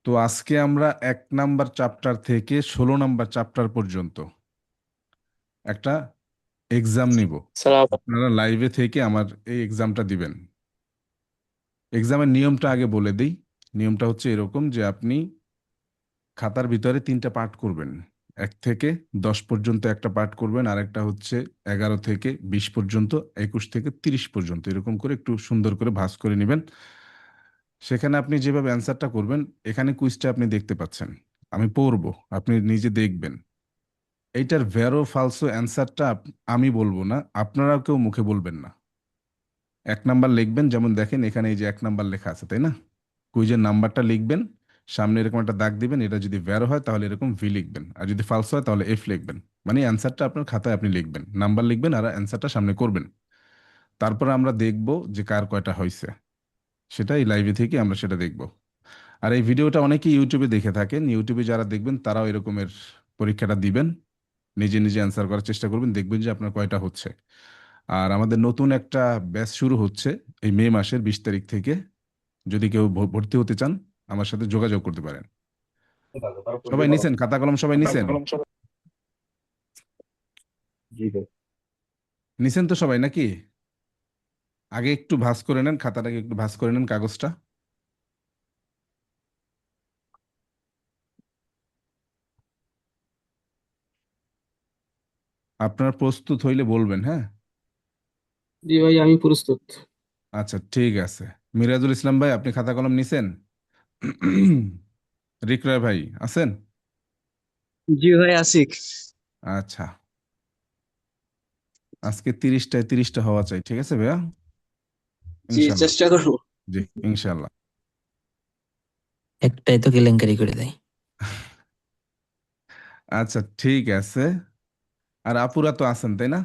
তো আজকে আমরা 1 নাম্বার চ্যাপ্টার থেকে 16 নাম্বার চ্যাপ্টার পর্যন্ত একটা এক্সাম নিব। সালাম। আপনারা লাইভে থেকে আমার এই এক্সামটা দিবেন। এক্সামের নিয়মটা আগে বলে দিই। নিয়মটা হচ্ছে এরকম যে আপনি খাতার ভিতরে 3টা পার্ট করবেন। 1 থেকে 10 পর্যন্ত একটা পার্ট করবেন, আর একটা হচ্ছে 11 থেকে 20 পর্যন্ত, 21 থেকে 30 পর্যন্ত, এরকম করে একটু সুন্দর করে ভাঁজ করে নেবেন। সেখানে আপনি যেভাবে অ্যান্সারটা করবেন, এখানে কুইজটা আপনি দেখতে পাচ্ছেন, আমি পড়বো, আপনি নিজে দেখবেন। এইটার ভ্যারো ফালসো অ্যান্সারটা আমি বলবো না, আপনারাও কেউ মুখে বলবেন না। 1 নাম্বার লিখবেন, যেমন দেখেন এখানে এই যে 1 নাম্বার লেখা আছে, তাই না? কুইজের নাম্বারটা লিখবেন, সামনে এরকম একটা দাগ দিবেন, এটা যদি ভ্যারো হয় তাহলে এরকম ভি লিখবেন, আর যদি ফালস হয় তাহলে এফ লিখবেন। মানে অ্যান্সারটা আপনার খাতায় আপনি লিখবেন, নাম্বার লিখবেন আর অ্যান্সারটা সামনে করবেন। তারপর আমরা দেখব যে কার কয়টা হয়েছে, সেটাই লাইভে থেকে আমরা সেটা দেখব। আর এই ভিডিওটা অনেকেই ইউটিউবে দেখে থাকেন, ইউটিউবে যারা দেখবেন তারাও এরকমের পরীক্ষাটা দিবেন, নিজে নিজে অ্যান্সার করার চেষ্টা করবেন, দেখবেন যে আপনার কয়টা হচ্ছে। আর আমাদের নতুন একটা ব্যাচ শুরু হচ্ছে এই মে মাসের 20 তারিখ থেকে। যদি কেউ ভর্তি হতে চান, আমার সাথে যোগাযোগ করতে পারেন। সবাই নিছেন খাতা কলম? সবাই নিছেন? জি ভাই। নিছেন তো সবাই নাকি? আগে একটু ভাঁজ করে নেন, খাতাটাকে একটু ভাঁজ করে নেন, কাগজটা। আপনারা প্রস্তুত হইলে বলবেন, হ্যাঁ? জি ভাই, আমি প্রস্তুত। আচ্ছা, ঠিক আছে। মিরাজুল ইসলাম ভাই, আপনি খাতা কলম নিছেন? রিকরায় ভাই আছেন? জি ভাই, আশিক। আচ্ছা, আজকে 30টায় 30টা হওয়া চাই, ঠিক আছে ভাইয়া? জি, ইনশাল্লাহ। চেষ্টা করবো। জি, ইনশাল্লাহ। একটাই তো কেলেঙ্কারি করে দেয়। আচ্ছা, ঠিক আছে। আর আপুরা তো আছেন, তাই না?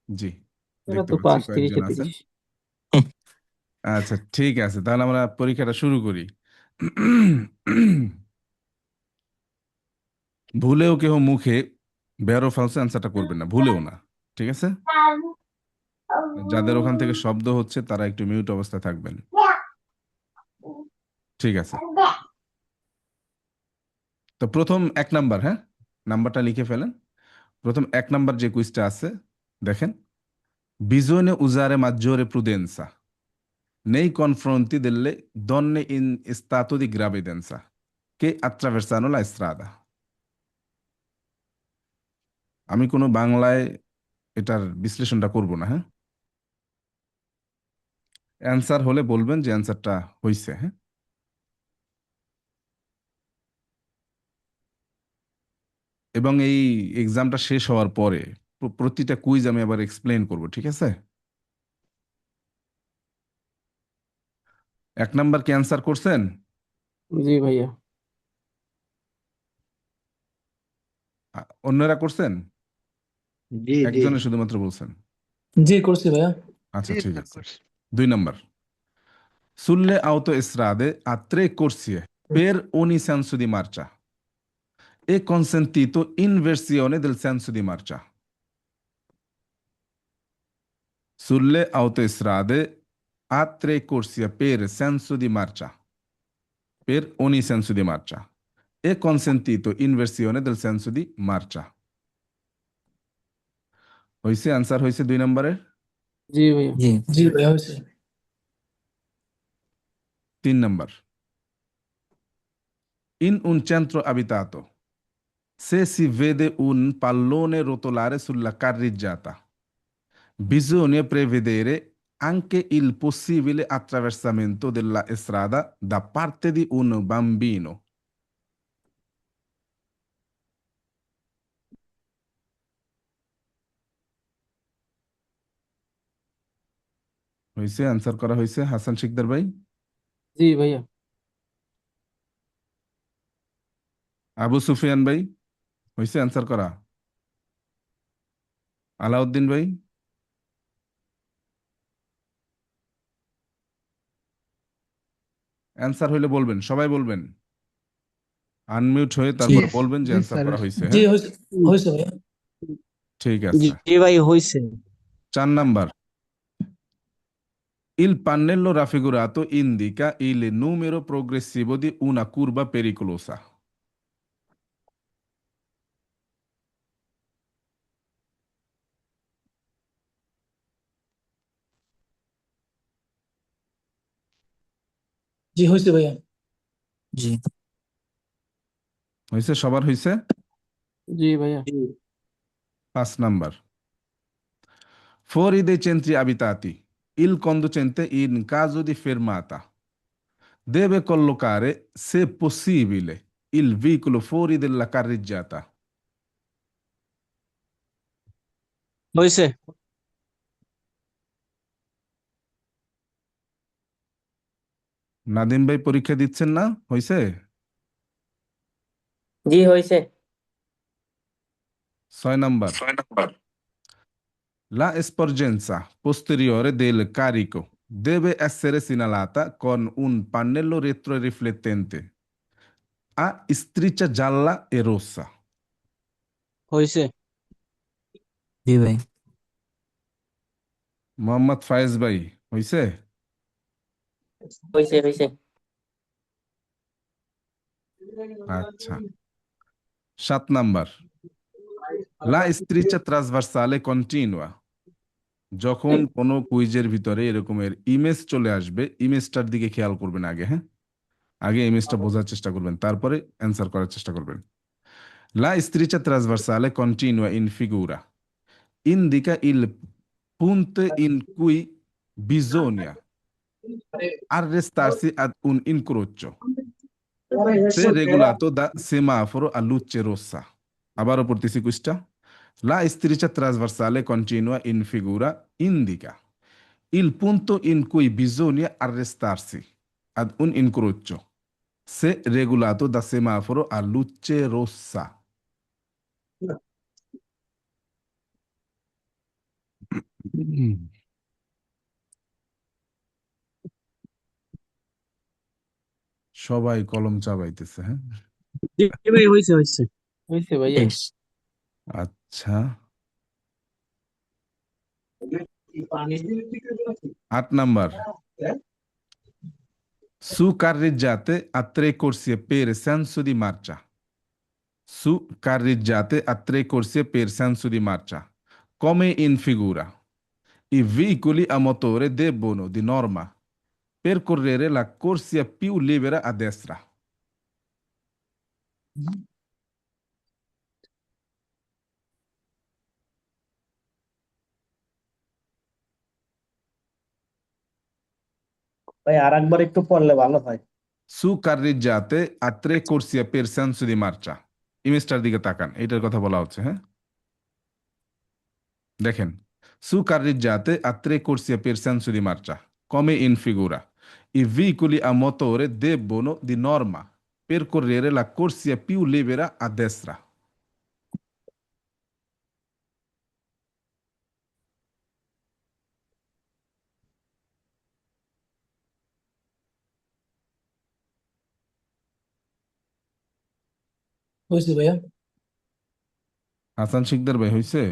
জি, এরা দেখতে তো পাচ্ছি পাঁচ, কয়েকজন 30-এ আছেন। 30। আচ্ছা, ঠিক আছে, তাহলে আমরা পরীক্ষাটা শুরু করি। ভুলেও কেউ মুখে বেরো ফালসে অ্যান্সারটা করবেন না, ভুলেও না। ঠিক আছে? যাদের ওখান থেকে শব্দ হচ্ছে তারা একটু মিউট অবস্থায় থাকবেন। ঠিক আছে। তো প্রথম 1 নাম্বার, হ্যাঁ, নাম্বারটা লিখে ফেলেন। প্রথম 1 নাম্বার যে কুইজটা আছে, দেখেন। বিজনে উজারে maggiore prudenza nei confronti delle donne in stato di gravidanza che attraversano la strada। আমি কোনো বাংলায় এটার বিশ্লেষণটা করব না, হ্যাঁ। অ্যান্সার হলে বলবেন যে অ্যান্সারটা হইছে, হ্যাঁ। এবং এই এক্সামটা শেষ হওয়ার পরে প্রতিটা কুইজ আমি আবার এক্সপ্লেন করব, ঠিক আছে? 1 নাম্বার কি অ্যান্সার করছেন? জি ভাইয়া। অন্যরা করছেন? জি জি একজনে শুধুমাত্র বলছেন। জি, করছি ভাইয়া। আচ্ছা, জি ঠিক স্যার আছে। করছি। 2 number, sulle auto strade a 3 corsie per ogni senso di marcia è consentito inversione del senso di marcia। sulle autostrade a 3 corsie per senso di marcia, per ogni senso di marcia è consentito inversione del senso di marcia। হয়েছে? Answer হয়েছে 2 নাম্বারের। জি ভাইয়া। জি। জি ভাইয়া, হয়েছে। 3 number, in un centro abitato se si vede un pallone rotolare sulla carreggiata bisogna prevedere anche il possibile attraversamento della strada da parte di un bambino। হয়েছে? Answer করা হয়েছে হাসান শিকদার ভাই? জি ভাইয়া। আবু সুফিয়ান ভাই, হয়েছে অ্যান্সার করা? আলাউদ্দিন ভাই? অ্যান্সার হইলে বলবেন, সবাই বলবেন, আনমিউট হয়ে জি তারপর বলবেন যে জি অ্যান্সার স্যার। করা হয়েছে, জি, হ্যাঁ। হয়েছে। হয়েছে ভাইয়া। ঠিক জি আছে। জি ভাই হয়েছে। 4 number, Il pannello raffigurato indica il numero progressivo di una curva pericolosa. জি হয়েছে ভাইয়া। জি হয়েছে? সবার হয়েছে? জি ভাইয়া। জি 5 number. Fuori dei centri abitati, il conducente in caso di fermata deve collocare, se possibile, il veicolo fuori della carreggiata. হয়েছে। নাদিম ভাই পরীক্ষা দিচ্ছেন না? হয়েছে? জি হয়েছে। 6 number. La sporgenza posteriore del carico deve essere segnalata con un pannello retroriflettente a striscia gialla e rossa. হয়েছে। জি ভাই। মোহাম্মদ ফায়েজ ভাই, হয়েছে? হয়েছে হয়েছে। আচ্ছা। 7 number. La striscia trasversale continua. যখন কোনো কুইজের ভিতরে এরকমের ইমেজ চলে আসবে, ইমেজটার দিকে খেয়াল করবেন আগে, হ্যাঁ? আগে ইমেজটা বোঝার চেষ্টা করবেন, তারপরে অ্যান্সার করার চেষ্টা করবেন। La striscia trasversale continua in figura indica il punto in cui bisogna arrestarsi ad un incrocio se regolato da semaforo a luce rossa. আবারও পড়তেছি কুইজটা। La striscia trasversale continua in figura indica il punto in cui bisogna arrestarsi ad un incrocio se regolato da semaforo a luce rossa. সবাই কলম চাবাইতেছে, হ্যাঁ? জি ভাই হয়েছে হয়েছে। হয়েছে ভাইয়া। আচ্ছা। 8 number. Su carreggiate a 3 corsie per senso di marcia. Su carreggiate a 3 corsie per senso di marcia. Come in figura. I veicoli a motore debbono, di norma, percorrere la corsia più libera a destra. ভাই আর একবার একটু পড়লে ভালো হয়। Su carreggiate a 3 corsie per senso di marcia. ইমেজটার দিকে তাকান, এটার কথা বলা হচ্ছে, হ্যাঁ? দেখেন, su carreggiate a 3 corsie per senso di marcia, come in figura. I veicoli a motore debbono, di norma, percorrere la corsia più libera a destra. হয়েছে ভাইয়া। হাসান শিকদার ভাই, হয়েছে?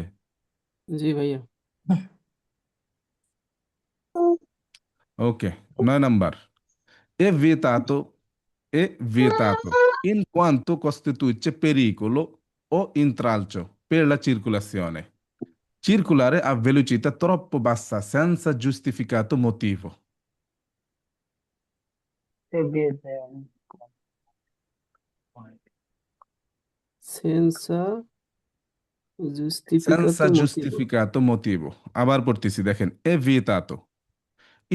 জি ভাইয়া। Ok, 9 number. È vietato in quanto costituisce pericolo o intralcio per la circolazione. Circolare a velocità troppo bassa senza giustificato motivo. সেন্সা Senza justificato motivo. giustificato motivo. আবার পড়তেছি, দেখেন, è vietato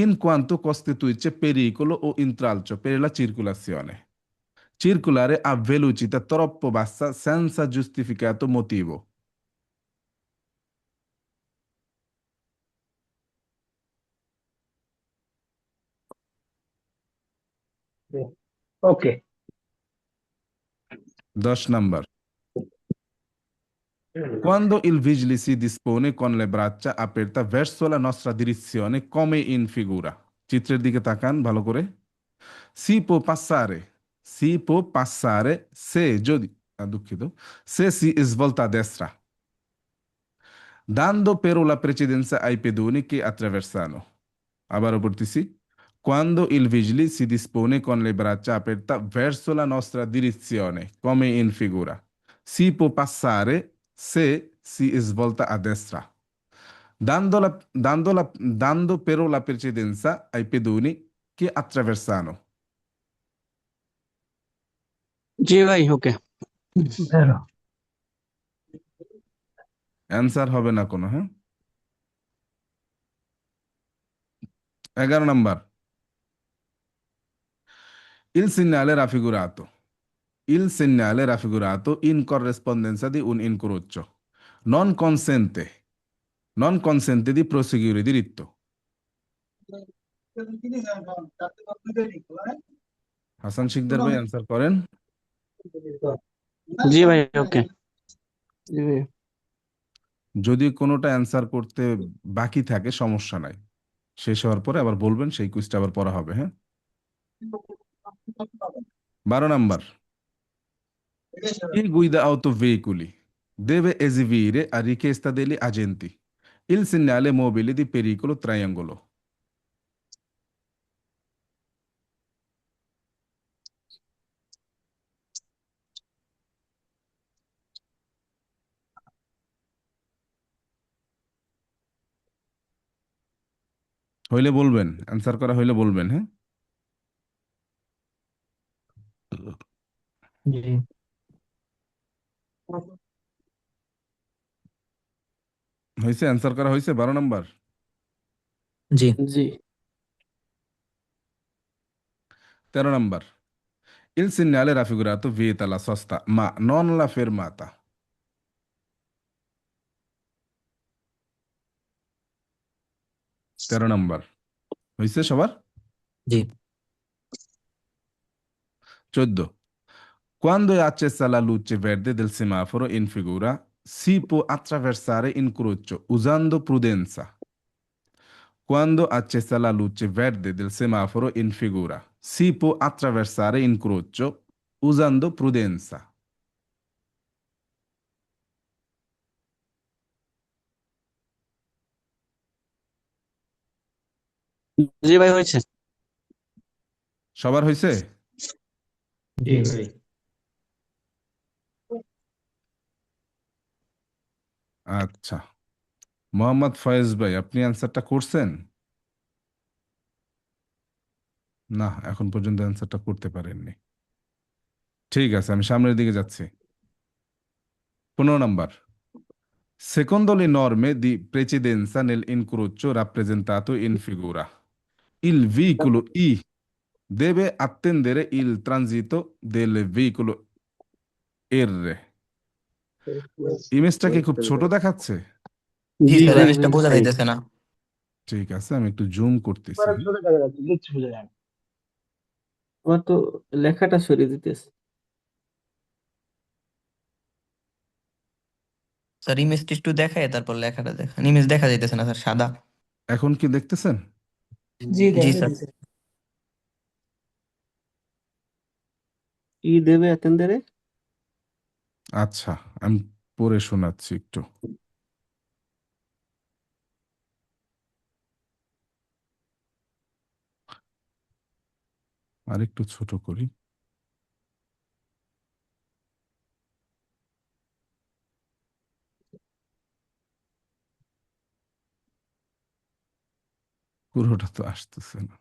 in quanto costituisce pericolo o intralcio per la circolazione. Circolare a velocità troppo bassa senza giustificato motivo. Okay 10 number. Quando il vigile si dispone con le braccia aperte verso la nostra direzione come in figura. চিত্রের দিকে তাকান ভালো করে। Si può passare se যদি দুঃখিত, se si svolta a destra, dando però la precedenza ai pedoni che attraversano. আবারও পড়তেছি Quando il vigili si dispone con le braccia aperte verso la nostra direzione, come in figura, si può passare se si svolta a destra, dando però la precedenza ai pedoni che attraversano. জি ভাই okay answer হবে না কোনো, হ্যাঁ? 11 number Il segnale raffigurato. Il segnale raffigurato in corrispondenza di un incrocio non consente di proseguire diritto. Hasan Sikdar ভাই answer করেন। জি ভাই ওকে জি ভাইয়া যদি কোনোটা অ্যান্সার করতে বাকি থাকে সমস্যা নাই, শেষ হওয়ার পরে আবার বলবেন, সেই কুইজটা আবার পড়া হবে, হ্যাঁ? 12 number Chi guida autoveicoli deve eseguire a richiesta degli agenti il segnale mobile di pericolo triangolo. হইলে বলবেন, অ্যান্সার করা হইলে বলবেন, হ্যাঁ? জি হয়েছে, অ্যান্সার করা হয়েছে 12 নাম্বার। জি জি 13 number Il segnale raffigurato vieta la sosta ma non la fermata. 13 number হয়েছে সবার? জি 14 Quando è accesa la luce verde del semaforo in figura, si può attraversare in croce usando prudenza. Quando accesa la luce verde del semaforo in figura, si può attraversare in croce usando prudenza. জি ভাই হয়েছে সবার হয়েছে? জি ভাই আচ্ছা, মোহাম্মদ ফয়েজ ভাই আপনি অ্যান্সারটা করছেন? না, এখন পর্যন্ত অ্যান্সারটা করতে পারেননি। ঠিক আছে, আমি সামনের দিকে যাচ্ছি। 15 number Secondo le norme di precedenza nell'incrocio rappresentato in figura, il veicolo I deve attendere il transito del veicolo R. ইমেজটা কি খুব ছোট দেখাচ্ছে? জি জি স্যার ভাই ইমেজটা বোঝা যাইতেছে না ঠিক আছে, আমি একটু জুম করতেছি। আমার তো লেখাটা সরিয়ে দিতেছে স্যার ইমেজটা একটু দেখায় তারপর লেখাটা দেখেন ইমেজ দেখা যাইতেছে না স্যার সাদা এখন কি দেখতেছেন? জি জি স্যার কি দেবে অ্যাটেন্ডারে আচ্ছা, আমি পড়ে শোনাচ্ছি একটু। আর একটু ছোট করি। পুরোটা তো আসতেছে না।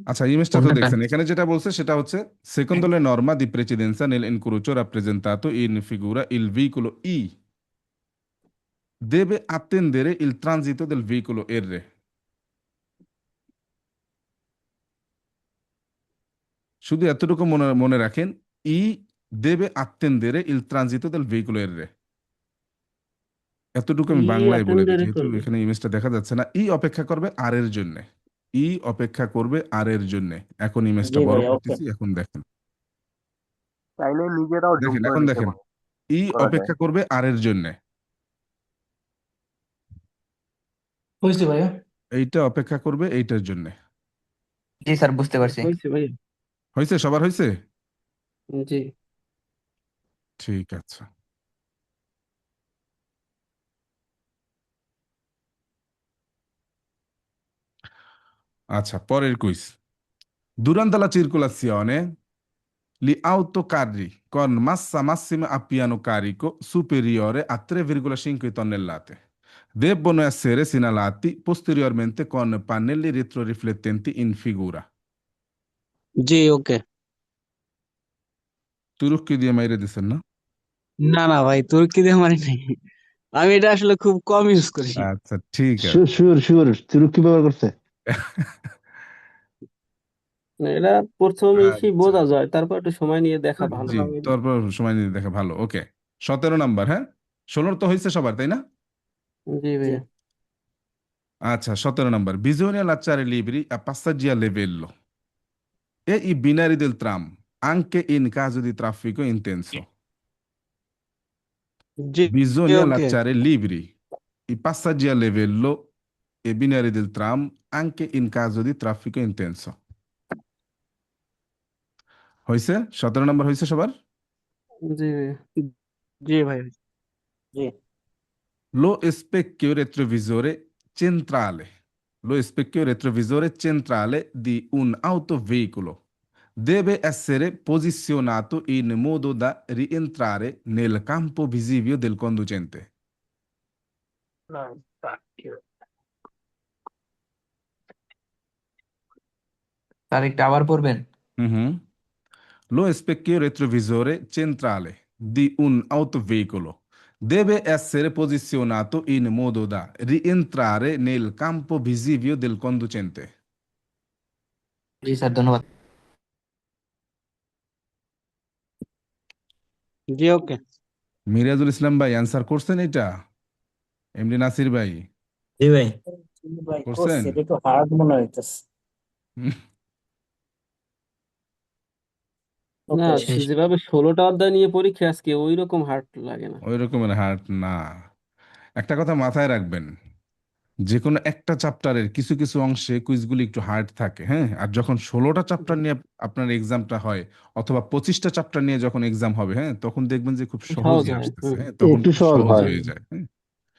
আচ্ছা, ইমেজটা তো দেখছেন, এখানে যেটা বলছে সেটা হচ্ছে secondo le norme di precedenza nell'incrocio rappresentato in figura il veicolo I deve attendere il transito del veicolo R. শুধু এতটুকু মনে মনে রাখেন, ই deve attendere il transito del veicolo R. এতটুকু আমি ই বাংলায় বলে দিই, অ্যাটেন্ডারে যেহেতু করবে এখানে ইমেজটা দেখা যাচ্ছে না। ই অপেক্ষা করবে আর এর জন্য, ই অপেক্ষা করবে আর এর জন্য। এখন ইমেজটা জি বড় ভাইয়া ওকে করতেছি, এখন দেখেন, চাইলে নিজেরাও জুম দেখেন করে এখন নিতে দেখেন, পারে ই করা যায় অপেক্ষা করবে আর এর জন্য, হয়েছে ভাইয়া এইটা অপেক্ষা করবে এইটার জন্য। জি স্যার বুঝতে পারছি হয়েছে ভাইয়া হয়েছে, সবার হয়েছে? জি ঠিক আছে। আচ্ছা, পরের quiz. Durante la circolazione, gli autocarri con massa massima a piano carico superiore a 3,5 tonnellate debbono essere segnalati posteriormente con pannelli retroriflettenti in figura. জি ওকে। তুরস্কি দিয়ে মাইরে দিছেন না? না না ভাই, তুর্কি দিয়ে মারি নাই। আমি এটা আসলে খুব কম ইউজ করি। আচ্ছা, ঠিক আছে। শিওর শিওর শিওর তুরস্কি ব্যবহার করছে। এটা প্রথম এসেই আচ্ছা, বোঝা যায়, তারপর একটু সময় নিয়ে দেখা ভালো। জি, তারপর সময় নিয়ে দেখা ভালো। ওকে, 17 নাম্বার। হ্যাঁ, 16 তো হয়েছে সবার, তাই না? জি ভাইয়া। আচ্ছা, 17 number. Bisogna lasciare liberi a passaggi a livello e i binari del tram anche in caso di traffico intenso. G Bisogna okay. lasciare liberi i passaggi a livello e i binari del tram anche in caso di traffico intenso. হয়েছে? 17 number হয়েছে সবার? জি ভাইয়া। জি ভাই। জি Lo specchio retrovisore centrale. Lo specchio retrovisore centrale di un autoveicolo deve essere posizionato in modo da rientrare nel campo visivo del conducente. তারিখটা আবার পড়বেন? Mhm. Lo specchio retrovisore centrale di un autoveicolo deve essere posizionato in modo da rientrare nel campo visivo del conducente. G sir, ধন্যবাদ। জি ওকে। মিরাজুল ইসলাম ভাই answer করছেন এটা? MD Nasir ভাই জি ভাই। করছেন? একটু হার্ড মনে হইতেছে। হুম, না, শেষ। যেভাবে 16টা অধ্যায় নিয়ে পরীক্ষা আজকে, ওই রকম হার্ড লাগে না। ওই রকমের হার্ড না। একটা কথা মাথায় রাখবেন, যে কোনো একটা চ্যাপ্টারের কিছু কিছু অংশে কুইজগুলি একটু হার্ড থাকে, হ্যাঁ। আর যখন 16টা চ্যাপ্টার নিয়ে আপনার এক্সামটা হয়, অথবা 25টা চ্যাপ্টার নিয়ে যখন এক্সাম হবে, হ্যাঁ, তখন দেখবেন যে খুব সহজ সহজই হয়। আসতেছে, হ্যাঁ, তখন একটু খুব সহজ সহজ হয়। হয়ে যায়, হ্যাঁ।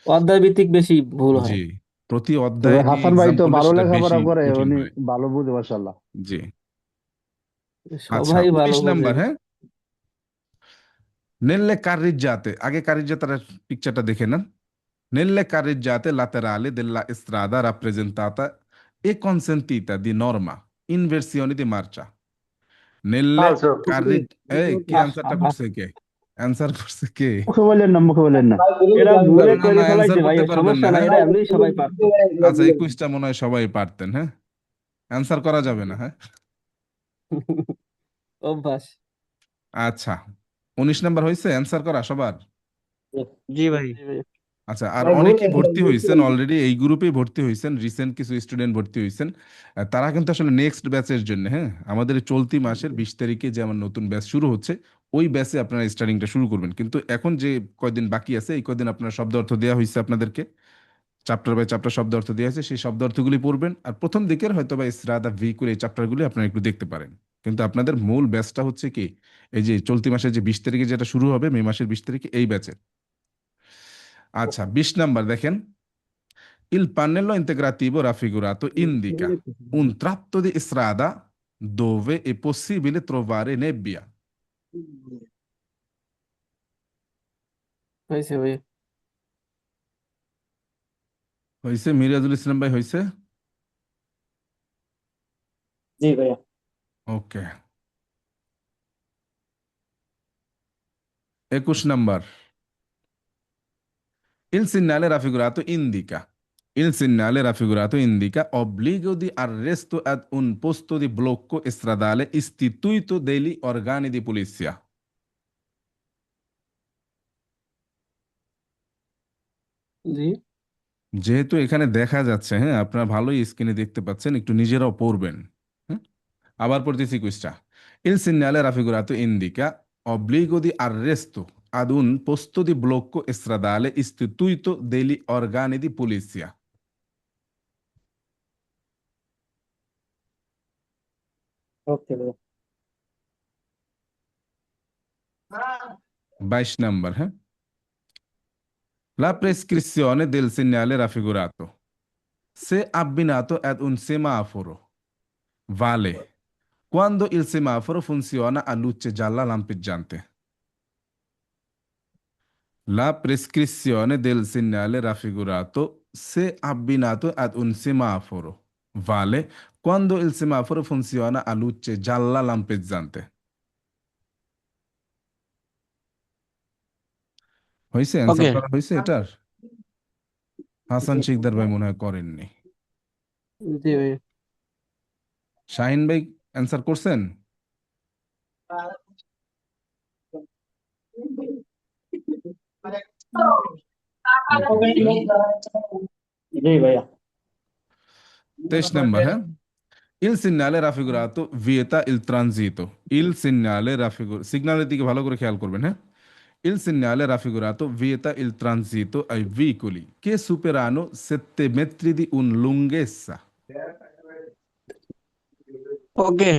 অধ্যায় ভিত্তিক বেশি ভুল হয়। জি, প্রতি তবে অধ্যায় নিয়ে হাসান ভাই এক্সাম তো করলে ভালো সেটা বেশি লেখাপড়া করে, কঠিন উনি হয়। ভালো বুঝে মাশাআল্লাহ। জি, আচ্ছা, সবাই ভালো 19 বোঝে। নাম্বার। হ্যাঁ, নেল্লে কার্রিজ্জাতে, আগে কার্রিজ্জাতার পিকচারটা দেখে নেন। Nelle carreggiate laterali della strada rappresentata e consentita di norma in versione di marcia. Nelle এই কে অ্যান্সারটা করছে? কে অ্যান্সার করছে? কে? মুখে বললেন না, মুখে বললেন না। এটা না ভুলে না করে না, ফেলাইছে অ্যান্সার ভাই, করতে পারবেন না, সমস্যা নাই, হ্যাঁ। এটা এমনি সবাই পারতো। আচ্ছা, এই কুইজটা মনে হয় সবাই পারতেন, হ্যাঁ। অ্যান্সার করা যাবে না, হ্যাঁ। অভ্যাস। আচ্ছা, 19 নাম্বার হয়েছে অ্যান্সার করা সবার? জি ভাই। জি ভাইয়া। আচ্ছা, আর অনেকেই ভর্তি হয়েছেন অলরেডি, এই গ্রুপেই ভর্তি হয়েছেন, রিসেন্ট কিছু স্টুডেন্ট ভর্তি হয়েছেন। তারা কিন্তু আসলে নেক্সট ব্যাচের জন্য, হ্যাঁ, আমাদের এই চলতি মাসের 20 তারিখে যে আমার নতুন ব্যাচ শুরু হচ্ছে, ওই ব্যাচে আপনারা স্টার্টিংটা শুরু করবেন। কিন্তু এখন যে কয়দিন বাকি আছে, এই কয়দিন আপনার শব্দ অর্থ দেওয়া হয়েছে আপনাদেরকে, চ্যাপ্টার বাই চ্যাপ্টার শব্দ অর্থ দেওয়া হয়েছে, সেই শব্দ অর্থগুলি পড়বেন। আর প্রথম দিকের হয়তো বা ইসরাদা ভেহিকুল এই চ্যাপ্টারগুলি আপনারা একটু দেখতে পারেন। কিন্তু আপনাদের মূল ব্যাচটা হচ্ছে কি, এই যে চলতি মাসের যে 20 তারিখে যেটা শুরু হবে, মে মাসের 20 তারিখে, এই ব্যাচে। আচ্ছা, 20 নাম্বার দেখেন। Il pannello integrativo raffigurato indica un tratto di strada dove è possibile trovare nebbia. হয়েছে ভাইয়া। হয়েছে? মিরাজুল ইসলাম ভাই হয়েছে? জি ভাইয়া। ওকে, 21 number. Il segnale raffigurato indica. Il segnale raffigurato indica obbligo di arresto ad un posto di blocco stradale istituito dagli organi di polizia. জি। যেহেতু এখানে দেখা যাচ্ছে, হ্যাঁ, আপনারা ভালোই স্ক্রিনে দেখতে পাচ্ছেন, একটু নিজেরাও পড়বেন, হ্যাঁ। আবার পড়তেছি কুইজটা। Il segnale raffigurato indica obbligo di arresto ad un posto di blocco stradale istituito dagli organi di polizia. ওকে ভাইয়া। 22 নাম্বার। হ্যাঁ, La prescrizione del segnale raffigurato. Se abbinato ad un semaforo vale quando il semaforo funziona a luce gialla lampeggiante. La prescrizione del segnale raffigurato se abbinato ad un semaforo vale quando il semaforo funziona a luce gialla lampeggiante. হয়েছে answer okay করা হয়েছে এটার? হাসান শিকদার ভাই মনে হয় করেননি। জি ভাইয়া। শাহিন ভাই অ্যান্সার করছেন? জি ভাইয়া 23 নাম্বার, হ্যাঁ? Il segnale raffigurato vieta il transito. Il segnale raffigurato, সিগন্যালের দিকে ভালো করে খেয়াল করবেন, হ্যাঁ? Il segnale raffigurato vieta il transito ai veicoli che superano 7 metri di un lunghezza. ওকে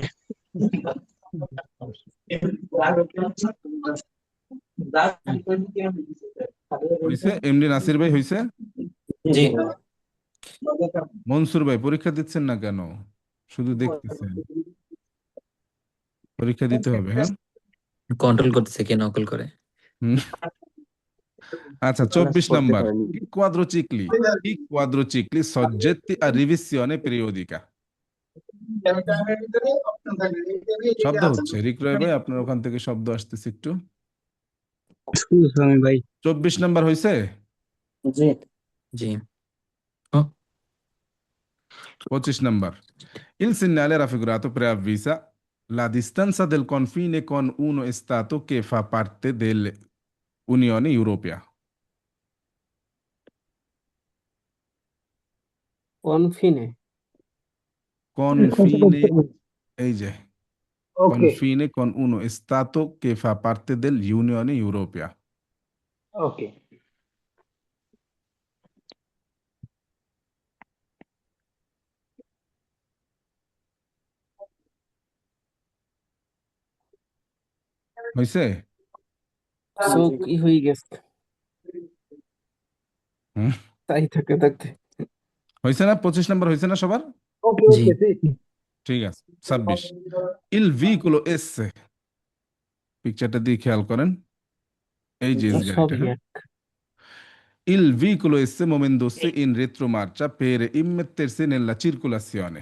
হয়েছে? এমডি নাসির ভাই হয়েছে? জি মনসুর ভাই পরীক্ষা দিচ্ছেন না কেন? শুধু দেখতেছেন। পরীক্ষা দিতে হবে, হ্যাঁ? কন্ট্রোল করতেছে কে নকল করে। হুম। আচ্ছা, 24 number. I quadricicli soggetti a revisione periodica. শব্দ হচ্ছে রিক্রয় ভাই, আপনার ওখান থেকে শব্দ আসতেছে একটু। আমি ভাই 24 নাম্বার হয়েছে? জি 25 number. Il segnale raffigurato preavvisa la distanza del confine con uno stato che fa parte dell'Unione Europea. কনফিনে। Confine, এই যে ওকে confine con uno stato che fa parte dell'Unione Europea. ওকে হয়েছে? চোখ ই হয়ে গেছে হুম। তাই থাকতে থাকতে। হয়েছে না? 25 নাম্বার হয়েছে না সবার? ওকে জি ওকে ঠিক আছে। 26 Il veicolo S, পিকচারটা দিয়ে খেয়াল করেন। এই যে গাড়িটা, সবই হ্যাঁ? এক। Il veicolo S muovendosi in retromarcia per immettersi nella circolazione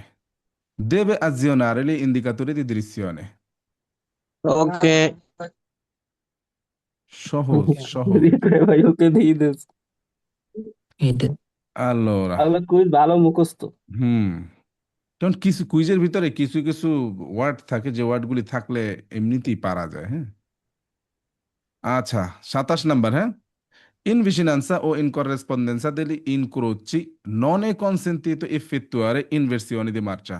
deve azionare gli indicatori di direzione. ওকে সহজ সহজ। রিক্রয় ভাই ওকে দিয়ে দিস। এটা Allora, তাহলে কুইজ ভালো মুখস্থ। কারণ কিছু কুইজের ভিতরে কিছু কিছু ওয়ার্ড থাকে যে ওয়ার্ডগুলি থাকলে এমনিতেই পারা যায়, হ্যাঁ? আচ্ছা, 27 নাম্বার, হ্যাঁ? In vicinanza o in corrispondenza degli incroci non è consentito effettuare inversioni di marcia.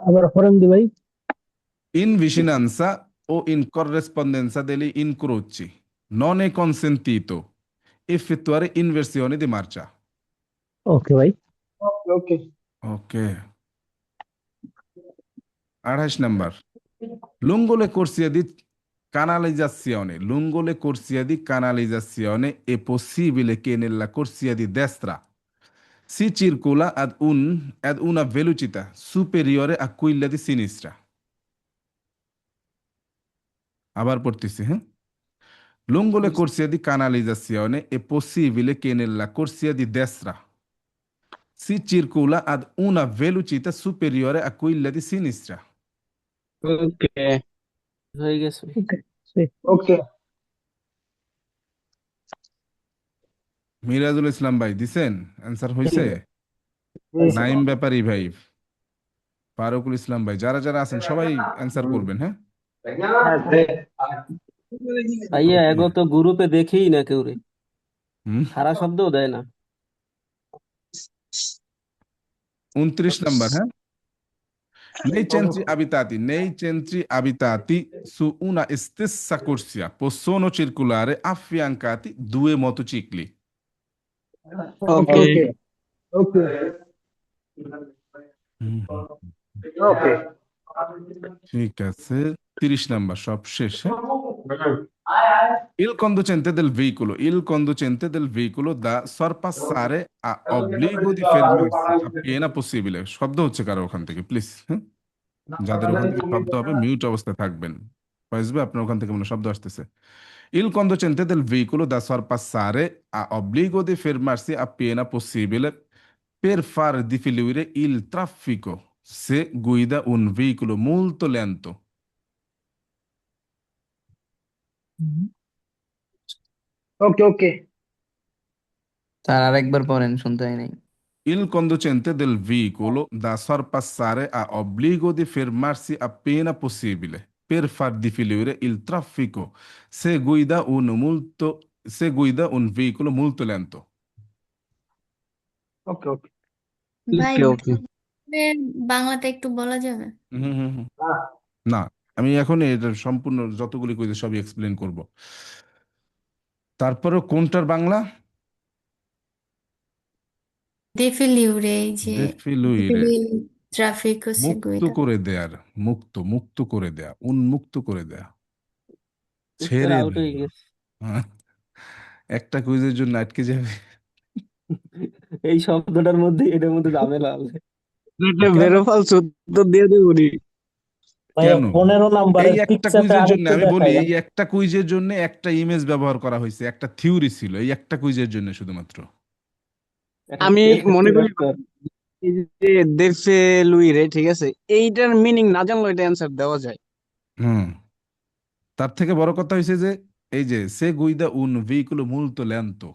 আবার ফরেন দি ভাই In vicinanza o in corrispondenza degli incroci non è consentito effettuare inversioni di marcia. ওকে ভাই ওকে Ok. 28 number. Lungo le corsie di canalizzazione è possibile che nella corsia di destra si circola ad una velocità superiore a quella di sinistra. আবার পড়তেছি, হ্যাঁ? Lungo le corsie di canalizzazione è possibile che nella corsia di destra si circola ad una velocità superiore a quella di sinistra. ওকে হয়ে গেছে। ওকে মিরাজুল ইসলাম ভাই দিছেন? Answer হয়েছে? নাইম ব্যাপারী ভাই, ফারুকুল ইসলাম ভাই, যারা যারা আছেন সবাই অ্যান্সার করবেন, হ্যাঁ? ভাইয়া Okay. এগো তো গ্রুপে দেখেই না কেউ রে, হুম। সারা শব্দও দেয় না। 29 নাম্বার, হ্যাঁ? Nei centri abitati su una stessa corsia possono circolare affiancati due motocicli. ওকে ওকে ওকে ঠিক আছে, 30 নাম্বার সব শেষ, হ্যাঁ? Il conducente del veicolo da sorpassare a obbligo di fermarsi appena possibile. শব্দ হচ্ছে কারো ওখান থেকে প্লিজ, হ্যাঁ? যাদের ওখান থেকে শব্দ হবে মিউট অবস্থায় থাকবেন। ফয়েজ ভাই, আপনার ওখান থেকে মনে হয় শব্দ আসতেছে। Il conducente del veicolo da sorpassare ha obbligo di fermarsi appena possibile per far defluire il traffico se guida un veicolo molto lento. ওকে ওকে স্যার আরেকবার পড়েন, শুনতে হয় নাই। Il conducente del veicolo da sorpassare ha obbligo di fermarsi appena possibile per far defluire il traffico se guida un veicolo molto lento. ওকে ওকে ভাই ওকে ওকে বাংলাতে একটু বলা যাবে? হুম হুম হুম। না, আমি এখন এটা সম্পূর্ণ যতগুলি কইছে সবই এক্সপ্লেন করব। তারপরে কোনটার বাংলা? Defiliure, এই যে Defluire, tráfico মুক্ত seguido. করে দেয়ার, মুক্ত করে দেয়া, উন্মুক্ত করে দেয়া, উত্তর ছেড়ে আউট হয়ে দেওয়া। গেছে। হ্যাঁ, একটা কুইজের জন্য আটকে যাবে। এই শব্দটার মধ্যে এটার মধ্যে ঝামেলা আছে। এটা কেন? বেরোফাল উত্তর দিয়ে দেবো নি। ভাইয়া কেন? 15 নাম্বারের এই একটা পিকচারটা কুইজের জন্য আরেকটু আমি বলি, দেখাই। এই একটা কুইজের জন্য একটা ইমেজ ব্যবহার করা হয়েছে, একটা থিওরি ছিল এই একটা কুইজের জন্য শুধুমাত্র। এখন আমি মনে করি ডাক্তার এই যে দেফে লুইরে, ঠিক আছে, এইটার মিনিং না জানলে এটা অ্যান্সার দেওয়া যায়। হুম, তার থেকে বড় কথা হয়েছে যে এই যে সে গুইদা উন ভেহিকুলো মুলতো ল্যান্তো,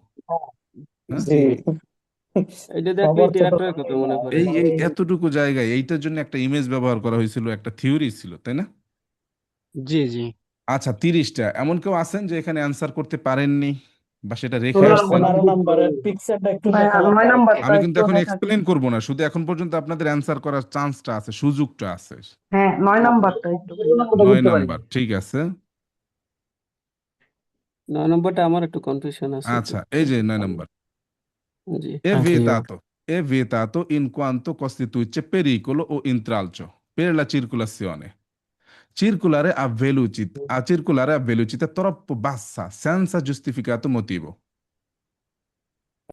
হ্যাঁ? জি এটা দেখলে সবার তো ডিরেক্টরের কথা মনে পড়ে। এই এতটুকু জায়গায় এইটার জন্য একটা ইমেজ ব্যবহার করা হয়েছিল, একটা থিওরি ছিল, তাই না? জি জি আচ্ছা, 30টা এমন কেউ আছেন যে এখানে অ্যান্সার করতে পারেননি বা সেটা রেখে 15 আসছেন? নাম্বারের পিকচারটা একটু ভাই, দেখালাম। 9 নাম্বারটা আমি কিন্তু একটু এখন দেখা এক্সপ্লেন করব না, শুধু এখন পর্যন্ত আপনাদের অ্যান্সার করার চান্সটা আছে, সুযোগটা আছে। হ্যাঁ 9 নাম্বারটা একটু 9 নাম্বার, ঠিক আছে। 9 নম্বরটা আমার একটু কনফিউশন আছে তো। আচ্ছা, এই যে 9 নাম্বার, জি è আচ্ছা vietato è vietato in quanto costituisce pericolo o intralcio per la circolazione. Circolare a velocità troppo bassa senza giustificato motivo.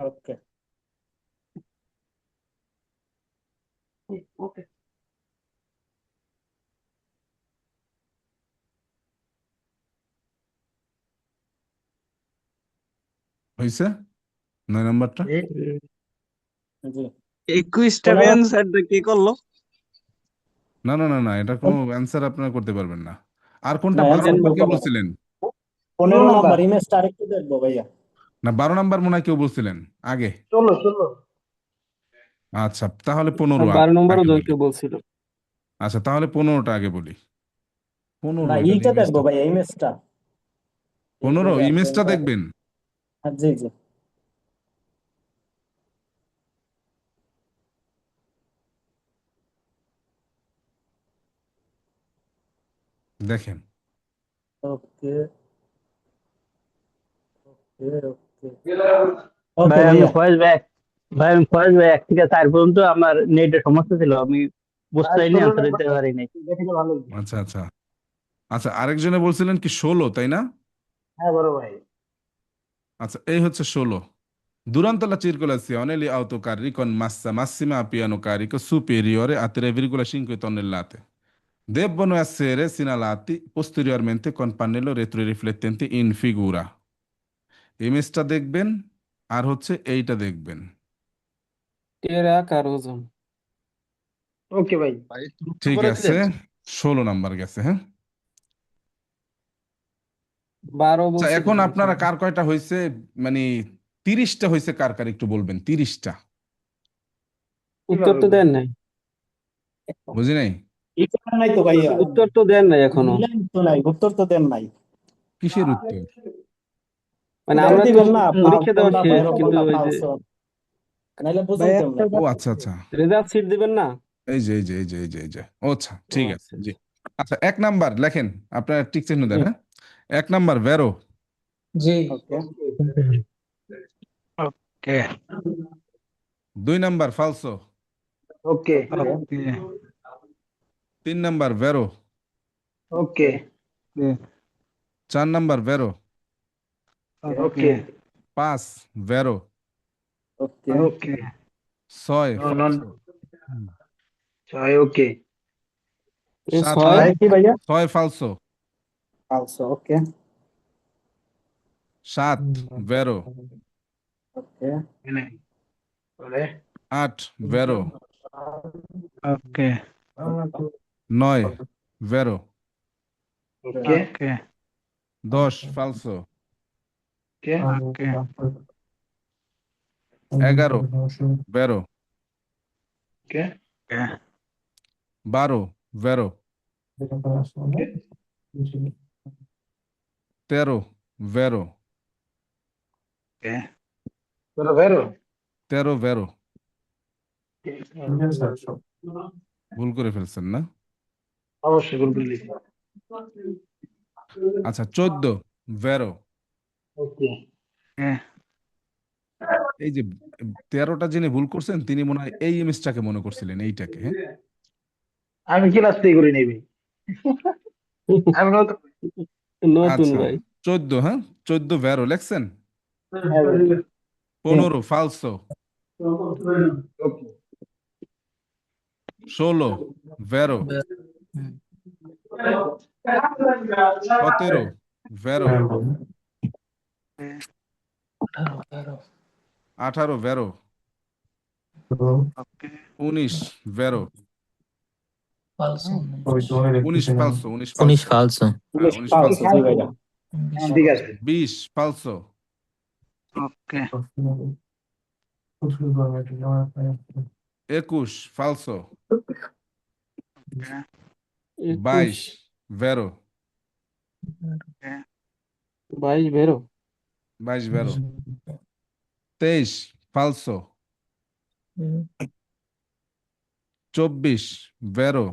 ওকে ওকে হয়েছে 9 নাম্বারটা? জি 21টা 15 অ্যান্সারটা কি করলো? না না না না, এটা কোনো অ্যান্সার আপনারা করতে পারবেন না। আর কোনটা? না 12 অ্যান্সার নাম্বার কে করবো না। বলছিলেন? 15 নাম্বার ইমেজটা আরেকটু দেখবো ভাইয়া। না, 12 নাম্বার মনে হয় কেউ বলছিলেন আগে। চলো চলো আচ্ছা, তাহলে 15 12 নম্বরও আগে বলি। কেউ বলছিল। আচ্ছা, তাহলে 15টা আগে বলি। 15 না এটা এইটা দেখবো ইমেজটা, ভাইয়া, ইমেজটা 15 ইমেজটা দেখবেন। জি জি দেখেন, ওকে ওকে ওকে ভাই আমি ভাইয়া ফয়েজ ভাই আমি ফয়েজ ভাই 1 থেকে 4 পর্যন্ত আমার নেটের সমস্যা ছিল, আমি বুঝতে পারিনি, আনসার দিতে পারি নাই। আচ্ছা আচ্ছা আচ্ছা, আরেকজনে বলছিলেন কি 16, তাই না? হ্যাঁ বড় ভাই। আচ্ছা, এই হচ্ছে 16। Durante la circolazione gli autocarri con massa massima a piano carico superiore a 3,5 tonnellate debbono essere segnalati posteriormente con pannello retroriflettente in figura. ইমেজটা দেখবেন আর হচ্ছে এইটা দেখবেন। টেরাক আর ওজন। ওকে ভাই ঠিক আছে, 16 নাম্বার গেছে, হ্যাঁ। 12 আচ্ছা, বলছিল এখন মনে আপনারা হয়। কার কয়টা হয়েছে, মানে 30টা হয়েছে কার কার একটু বলবেন? 30টা উত্তর তো দেন নাই। বুঝি নাই। ইফার নাই তো ভাইয়া, উত্তর তো দেন নাই এখনো। মিলান তো নাই, উত্তর তো দেন নাই। কিসের উত্তর? মানে উত্তর আমরা তো দিবেন না, পরীক্ষা দেওয়া কোনটা শেষ, বাইরে কিন্তু কোনটা ওই যে ফালসো, নাইলে বুঝুন ভাই কেমনে। ও আচ্ছা আচ্ছা, রেজাল্ট শিট দিবেন না। এই যে ও আচ্ছা, ও ঠিক আছে, আচ্ছা জি। আচ্ছা, 1 নাম্বার লেখেন, আপনার টিক চিহ্ন দেন, হ্যাঁ। 1 নাম্বার ভেরো, জি ওকে ওকে 2 নাম্বার ফালসো, ওকে ওকে 3 নাম্বার ভেরো, ওকে 4 নাম্বার ভেরো, ওকে 5 ভেরো, ওকে 6 ফালসো, ওকে 7 ছয় কি ভাইয়া 6 ফালসো, আলসো ওকে 7 ভেরো, ওকে 8 ভেরো, ওকে 9 ভেরো, ওকে 10 ফালসো, ওকে 11 ভেরো, ওকে 12 ভেরো, 13 ভেরো, ভেরো 13 ভেরো। ভুল করে ফেলছেন না? অবশ্যই ভুল করে লিখি আচ্ছা 14 ভেরো। ওকে এই যে 13টা যিনি ভুল করছেন তিনি মনে হয় এই ইমেজটাকে মনে করছিলেন, এইটাকে। হ্যাঁ, আমি ক্লাস থেকে করে নেবি আমি নতুন নতুন আচ্ছা ভাই 14, হ্যাঁ 14 ভেরো লেখছেন। হ্যাঁ ভাই। 15 ফালসো, ওকে 16 ভেরো, 17 ভেরো, 18 ভেরো, 19 ভেরো, 19 ফালসো, 19 19 ফালসো, ফালসো। হ্যাঁ 19 ফালসো, জি ভাইয়া ঠিক আছে 20 ফালসো, ওকে 21 ফালসো, 21 22 ভেরো, 22 ভেরো 22 ভেরো, 23 ফালসো, 24 ভেরো,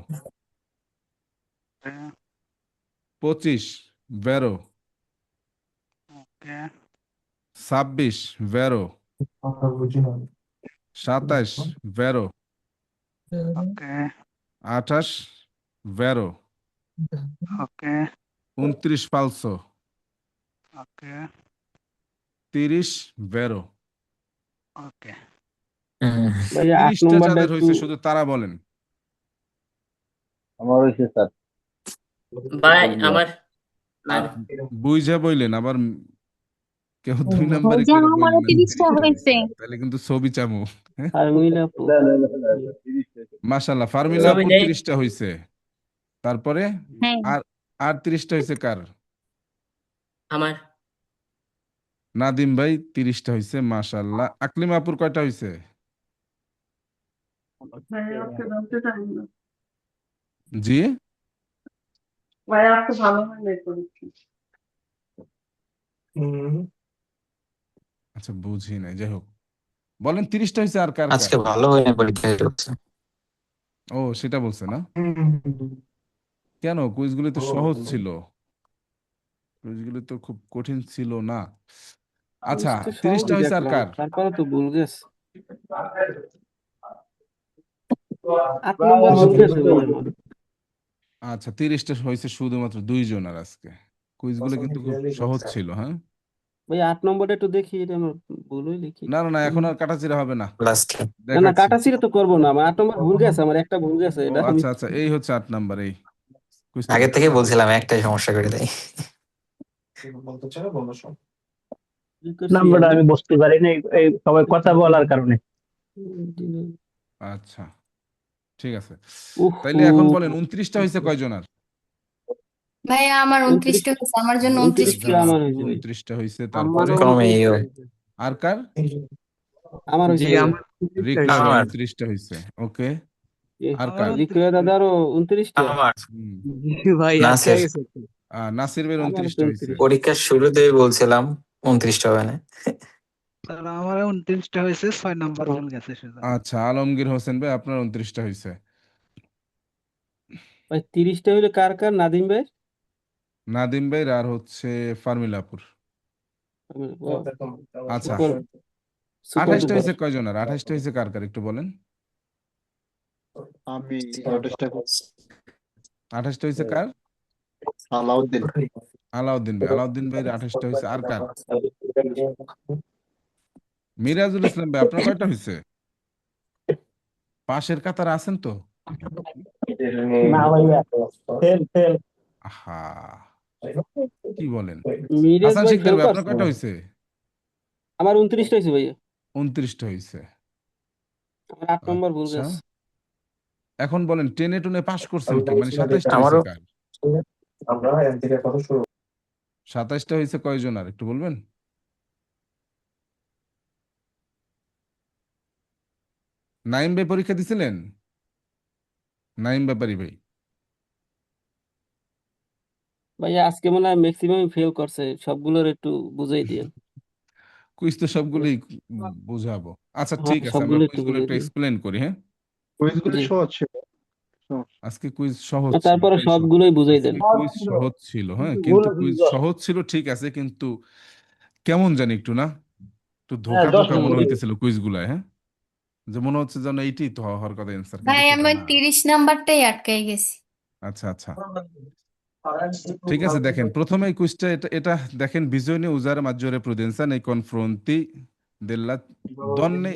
25 ভেরো, 26 ভেরো, 27 ভেরো, 28 ভেরো, 29 ফালসো, 30 ভেরো। ভাইয়া 8 30টা নম্বরটা যাদের একটু হয়েছে শুধু তারা বলেন। আমার হয়েছে স্যার ভাই আমার বুঝে বললেন আবার কেউ 2 নাম্বারে করে বললেন না 30টা হয়েছে, তাহলে কিন্তু ছবি চামু। ফার্মিলা আপু মাশাআল্লাহ, ফার্মিলা ছবি আপুর নেই। 30টা হয়েছে। তারপরে আর আর 30টা হয়েছে কার? আমার নাদিম ভাই 30টা হয়েছে, মাশাআল্লাহ। আকলিমা আপুর কয়টা হয়েছে? জি, আচ্ছা বুঝি নাই, যাই হোক বলেন 30টা হয়েছে আর কার কার? আজকে ভালো হয়ে পরীক্ষা হচ্ছে। ও সেটা বলছে না? কেন, কুইজগুলি তো সহজ ছিল, কুইজগুলি তো খুব কঠিন ছিল না। আচ্ছা তো 30টা সহজই হয়েছে আর দেখলাম কার? তারপরে তো ভুল গেছে 8 নম্বর ভুল গেছে ভাই আমার আচ্ছা 30টা হয়েছে শুধুমাত্র 2 জনের আজকে। কুইজগুলো কিন্তু খুব সহজ ছিল। হ্যাঁ, ভাই 8 নম্বরটা একটু দেখি এটা আমার ভুলই লিখি না না না, এখন আর কাটাছিড়া হবে না, লাস্ট না না দেখাচ্ছি। কাটাছিড়ে তো করবো না আমার 8 নম্বর ভুল গেছে আমার একটা ভুল গেছে ও এটা আমি আচ্ছা আচ্ছা, এই হচ্ছে 8 নাম্বার। এই কুইজটা আগে থেকে বলছিলাম একটাই সমস্যা করে দেয়। কি করছি নাম্বারটা আমি আমি বুঝতে পারি না এই সবাই কথা বলার কারণে। আচ্ছা ঠিক আছে, উহ তাইলে এখন বলেন 29টা হয়েছে কয়জনের? ভাইয়া আমার 29 29টা হয়েছে, আমার জন্য 29 29টা ফিক্স। আমার হয়েছে ভাই 29টা হয়েছে। আমারও তারপরে ক্রমে 29 ইও হয়েছে। আর কার? আমার হয়েছে জি ভাইয়া। আমার রিক্তার আমার 29টা হয়েছে। ওকে, এ, আর কার? রিকয়া দাদারও 29টা আমার হুম, ভাই আটকে নাসির গেছে নাসির ভাইয়ের আমারও 29টা হয়েছে। 29 পরীক্ষার শুরুতেই বলছিলাম 29টা হবে না। স্যার আমার 29টা হয়েছে 6 নাম্বার ভুল গেছে শুধু আচ্ছা আলমগীর হোসেন ভাই আপনার 29টা হয়েছে। ভাই 30টা হইলে কার কার নাদিম ভাই নাদিম ভাইয়ের আর হচ্ছে ফার্মিলাপুর। আচ্ছা সুপার সুপার 28টা ডুপার হয়েছে কয়জনের? 28টা হয়েছে কার কার একটু বলেন। আমি 28টা 28টা হয়েছে কার? সালাউদ্দিন আলাউদ্দিন ভাই, আলাউদ্দিন ভাইয়ের 28টা হয়েছে। আর কার? মিরাজুল ইসলাম ভাই, আপনার কয়টা হয়েছে? পাশের কাতারে আছেন তো? না ভাইয়া, ফেল ফেল। আহা, কি বলেন? মিরাজ হাসান ভাই শিকদার ফেল ভাই, আপনার করছে কয়টা হয়েছে? আমার 29টা হয়েছে ভাইয়া। 29টা হয়েছে। আমার 8 নম্বর ভুল আচ্ছা, গেছে। এখন বলেন টেনে টুনে পাশ করছেন কি? মানে 27টা হয়েছে আমারও কার? 27টা হয়েছে কয়জন আর একটু বলবেন? নাইম ভাই পরীক্ষা দিছিলেন? নাইম ব্যাপারী ভাই, ভাইয়া আজকে মনে হয় ম্যাক্সিমাম ফেল করছে, সবগুলোর একটু বুঝাই দিয়েন। কুইজ তো সবগুলোই বুঝাবো। আচ্ছা হ্যাঁ, ঠিক আছে, আমরা সবগুলো একটু কুইজগুলো বুঝাই একটু দিয়েন। এক্সপ্লেন করি, হ্যাঁ? কুইজগুলো জি, সহজ ছিল। আজকে কুইজ সহজ ছিল, তারপরে তাই সবগুলোই বুঝাই দেন। আজকে কুইজ সহজ ছিল, হ্যাঁ, কিন্তু কুইজ সহজ ছিল ঠিক আছে, কিন্তু কেমন জানি একটু না, একটু হ্যাঁ, ধোকা 10 ধোকা মনে নম্বর। হইতেছিল কুইজগুলায়, হ্যাঁ, যে মনে হচ্ছে যেন এইটাই তো হওয়ার কথা অ্যান্সার, ভাই কিন্তু সেটা আমি না। 30 নাম্বারটাই আটকাই গেছি। আচ্ছা আচ্ছা, ঠিক আছে, দেখেন প্রথমে এই কুইজটা, এটা এটা দেখেন, bisogna usare maggiore prudenza nei confronti della donne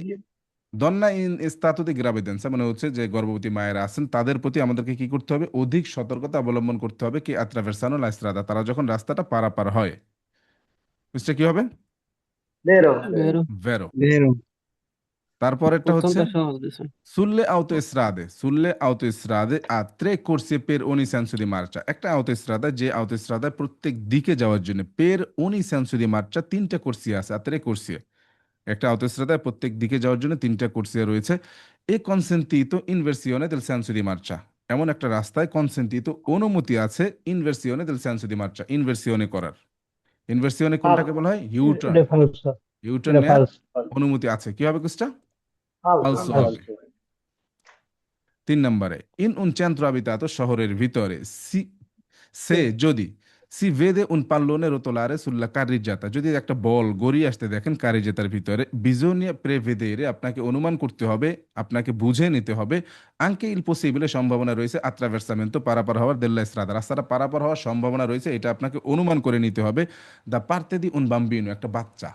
দন্না ইন স্তাতু দি গ্রাভিডেন্সা, মানে হচ্ছে যে গর্ভবতী মায়েরা আছেন তাদের প্রতি আমাদেরকে কি করতে হবে? অধিক সতর্কতা অবলম্বন করতে হবে। কি আত্রাভেরসানো লা স্ত্রাদা, তারা যখন রাস্তাটা পারাপার হয়। বুঝতে কি হবে? বেরো। বেরো। ভেরো। বেরো। তারপরেরটা হচ্ছে প্রথমটা সহজ দিছে। সুল্লে autostrade, sulle autostrade a tre corsie per ogni senso di marcia, একটা autostrada, যে autostrada প্রত্যেক দিকে যাওয়ার জন্য per ogni senso di marcia তিনটা কোর্সি আছে, a tre corsie, একটা autostrada প্রত্যেক দিকে যাওয়ার জন্য তিনটা কোর্সিয়া রয়েছে। এ কনসেন্টিতো ইনভার্সিওনে দেল সেন্সো দি মার্চা, এমন একটা রাস্তায় কনসেন্টিতো অনুমতি আছে ইনভার্সিওনে দেল সেন্সো দি মার্চা, ইনভার্সিওনে করার। ইনভার্সিওনে কোনটাকে বলা হয়? ইউটার্ন। এটা ফালস, ইউটার্ন এটা নেয়ার ফালস, অনুমতি আছে। কি হবে কুসটা? ফালসো ফালস। হবে। 3 নম্বরে, ইন উন centro abitato, শহরের ভিতরে, সে যদি সি ভেদে উন পাল্লোনে রোতোলারে সুল্লা কারিজাতা, যদি একটা বল গড়িয়ে আসতে দেখেন কারিজাতার ভিতরে, বিজোনিয়া প্রেভেদেরে, আপনাকে অনুমান করতে হবে, আপনাকে বুঝে নিতে হবে, আঙ্কে ইল পসিবলে, সম্ভাবনা রয়েছে, আত্রাভেরসামেন্তো, পারাপার হওয়ার, দেল্লা এস্ত্রাদা, রাস্তাটা পারাপার হওয়ার সম্ভাবনা রয়েছে, এটা আপনাকে অনুমান করে নিতে হবে। দা পার্তে দি উন বাম্বিনো, একটা বাচ্চা,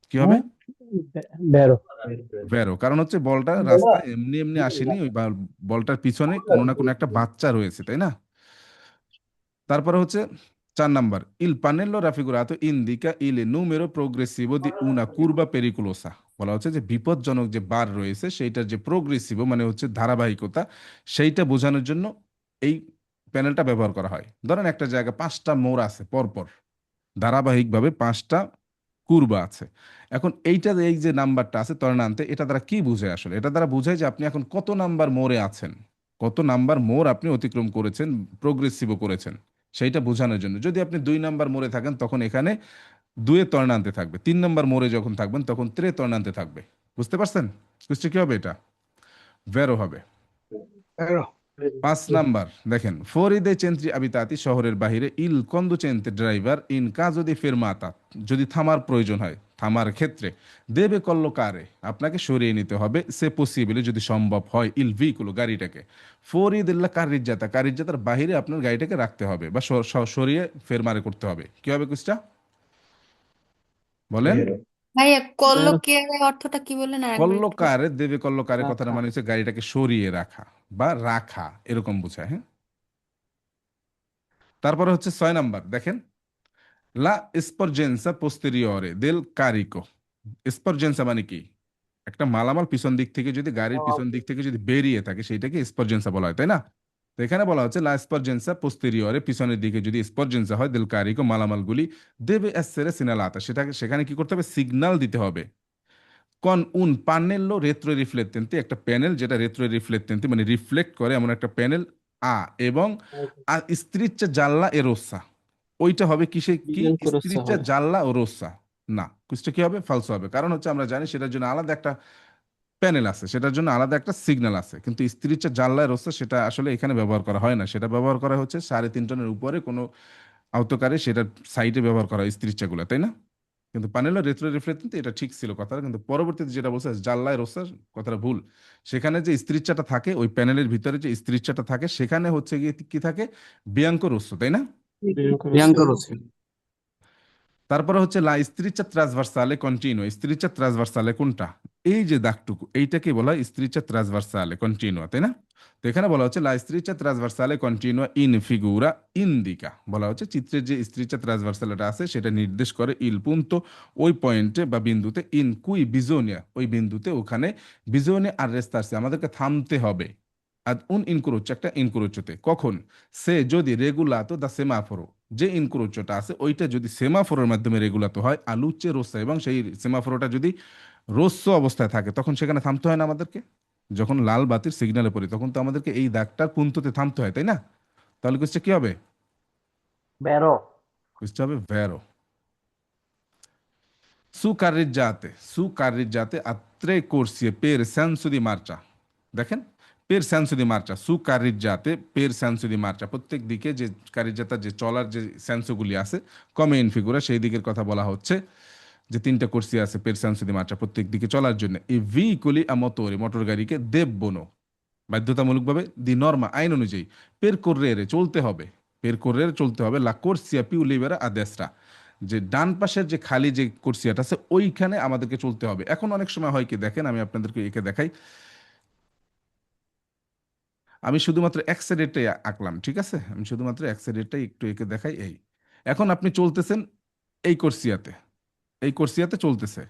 কি হবে? বেরো। ভেরো, কারণ হচ্ছে বলটা রাস্তায় এমনি এমনি আসেনি, ওই বলটার পিছনে কোনো না কোনো একটা বাচ্চা রয়েছে, তাই না? তারপরে হচ্ছে 4 নাম্বার, ইল পানেল্লো রাফিগুরাতো ইন্দিকা ইলে নুমেরো প্রোগ্রেসিভো দি উনা কুরবা পেরিকুলোসা, বলা হচ্ছে যে বিপজ্জনক যে বার রয়েছে সেইটার যে প্রোগ্রেসিভো, মানে হচ্ছে ধারাবাহিকতা, সেইটা বোঝানোর জন্য এই প্যানেলটা ব্যবহার করা হয়। ধরেন একটা জায়গায় 5টা মোড় আছে পরপর, ধারাবাহিকভাবে 5টা কুরবা আছে। এখন এইটা, এই যে নাম্বারটা আছে তর্নান্তে, এটা দ্বারা কি বুঝায় আসলে? এটা দ্বারা বোঝায় যে আপনি এখন কত নাম্বার মোড়ে আছেন, কত নাম্বার মোড় আপনি অতিক্রম করেছেন, প্রোগ্রেসিভও করেছেন, সেইটা বোঝানোর জন্য। যদি আপনি 2 নাম্বার মোড়ে থাকেন তখন এখানে 2 তর্নান্তে থাকবে, 3 নাম্বার মোড়ে যখন থাকবেন তখন 3 তর্নান্তে থাকবে। বুঝতে পারছেন? বুঝতে কি হবে? এটা ভেরো হবে। বেরো। 5 নাম্বার, দেখেন, ফরি দে চেন্ত্রি আবিতাতি, শহরের বাহিরে, ইল কন্দুচেন্তে ড্রাইভার ইন কাজো দি ফেরমাতা, যদি থামার প্রয়োজন হয়, থামার ক্ষেত্রে, দেবে কল্লোকারে, আপনাকে সরিয়ে নিতে হবে, সে পসিবলে, যদি সম্ভব হয়, ইল ভিকুলো, গাড়িটাকে, ফরি দিল্লা কারিজ্জাতা, কারিজ্জাতার বাহিরে আপনার গাড়িটাকে রাখতে হবে বা সরিয়ে ফেরমারে করতে হবে। কি হবে কুচটা? বলেন। ভাইয়া বেরো। কল্লোকিয়ারের অর্থটা কি বললেন আরেকবার একটু? কল্লোকারে, দেবে কল্লোকারে কথাটা রাখা। মানে হচ্ছে গাড়িটাকে সরিয়ে রাখা বা রাখা, এরকম বোঝায়, হ্যাঁ। তারপরে হচ্ছে 6 নাম্বার, দেখেন, লা স্পর্জেন্সা পোস্টেরিয়রে দেল কারিকো, স্পর্জেন্সা মানে কি? একটা মালামাল পিছন দিক থেকে যদি, গাড়ির পিছন দিক থেকে যদি বেরিয়ে থাকে সেইটাকে স্পর্জেন্সা বলা হয়, তাই না? তো এখানে বলা হচ্ছে লা স্পর্জেন্সা পোস্টেরিয়রে, পিছনের দিকে যদি স্পর্জেন্সা হয়, দেল কারিকো, মালামালগুলি, দেবে এসেরে সিনালাতা, সেটাকে সেখানে কি করতে হবে? সিগন্যাল দিতে হবে। কন উন পানেল্লো রেত্রো রিফ্লেক্টেন্তি, একটা প্যানেল যেটা রেত্রো রিফ্লেক্টেন্তি মানে রিফ্লেক্ট করে, এমন একটা প্যানেল, এবং স্ত্রিচ্চা জাল্লা এরোসা, ওইটা হবে কিসে? কি বিজ্ঞান করছে স্ত্রিচ্চা হবে। জাল্লা ও রোসা, না, কুছটা কি হবে? ফালসো হবে। কারণ হচ্ছে আমরা জানি সেটার জন্য আলাদা একটা প্যানেল আছে, সেটার জন্য আলাদা একটা সিগন্যাল আছে, কিন্তু স্ত্রিচ্চা জাল্লা রোসা সেটা আসলে এখানে ব্যবহার করা হয় না, সেটা ব্যবহার করা হচ্ছে 3.5 টনের উপরে কোনো আওতকারে, সেটার সাইডে ব্যবহার করা হয় স্ত্রিচ্চাগুলো, তাই না? কিন্তু পানেলো রেত্রো রিফ্লেক্টেন্ট, এটা ঠিক ছিল কথাটা, কিন্তু পরবর্তীতে যেটা বলছে জাল্লায় রোসার, কথাটা ভুল। সেখানে যে স্ত্রিচ্চাটা থাকে, ওই প্যানেলের ভিতরে যে স্ত্রিচ্চাটা থাকে, সেখানে হচ্ছে গিয়ে কি থাকে? বিয়াঙ্কো রোসো, তাই না? Bianco Rossi. তারপরে হচ্ছে লা স্ত্রিচা ট্রান্সভার্সালে কন্টিনিউয়া। স্ত্রিচা ট্রান্সভার্সালে কোনটা? এই যে দাগটুকু, এইটাকে বলা হয় স্ত্রিচা ট্রান্সভার্সালে কন্টিনিউয়া, তাই না? তো এখানে বলা হচ্ছে লা স্ত্রিচা ট্রান্সভার্সালে কন্টিনিউয়া ইন ফিগুরা ইন্দিকা। বলা হচ্ছে চিত্রের যে স্ত্রিচা ট্রান্সভার্সালেটা আছে সেটা নির্দেশ করে ইল পুন্তো, ওই পয়েন্টে বা বিন্দুতে, ইন কুই বিজোনিয়া, ওই বিন্দুতে, ওখানে বিজোনিয়া আর রেস্তারসে, আমাদেরকে থামতে হবে। আর উন ইনক্রোচ, একটা ইনক্রোচতে, কখন? সে যদি রেগুলাতো দা সেমাফোরো, যে ইনক্রোচটা আছে ওইটা যদি সেমাফোরের মাধ্যমে রেগুলাতো হয়, আলুচে রোসা, এবং সেই সেমাফোরোটা যদি রোস্য অবস্থায় থাকে, তখন সেখানে থামতে হয় না আমাদেরকে? যখন লাল বাতির সিগন্যালে পড়ি তখন তো আমাদেরকে এই দাগটার পুন্ততে থামতে হয়, তাই না? তাহলে কোশ্চে কি হবে? বেরো। কোশ্চে হবে ভেরো। Su carreggiate a tre corsie per senso di marcia। দেখেন, পের সেন্সো দি মার্চা, সু কারিজ্জাতে পের সেন্সো দি মার্চা, প্রত্যেক দিকে যে কারিজ্জাতা, যে চলার যে সেন্সোগুলি আছে, কমে ইন ফিগুরা, সেই দিকের কথা বলা হচ্ছে, যে তিনটা কোর্সি আছে পের সেন্সো দি মার্চা, প্রত্যেক দিকে চলার জন্য। এই ভিকুলি আ মোটরে, মোটর গাড়িকে দেববনো, বাধ্যতামূলকভাবে দি নর্মা, আইন অনুযায়ী, পের কোর্রেরে, চলতে হবে, পের কোর্রেরে চলতে হবে, লা কোর্সিয়া পিউ লিবেরা আ দেস্ট্রা, যে ডান পাশের যে খালি যে কোর্সিয়াটা আছে ওইখানে আমাদেরকে চলতে হবে। এখন অনেক সময় হয় কি, দেখেন আমি আপনাদেরকে এঁকে দেখাই, আমি শুধুমাত্র এক সাইডেরটাই আঁকলাম, ঠিক আছে? আমি শুধুমাত্র এক সাইডেরটাই একটু এঁকে দেখাই। এই এখন আপনি চলতেছেন এই কোর্সিয়াতে, এই কোর্সিয়াতে চলতেছে,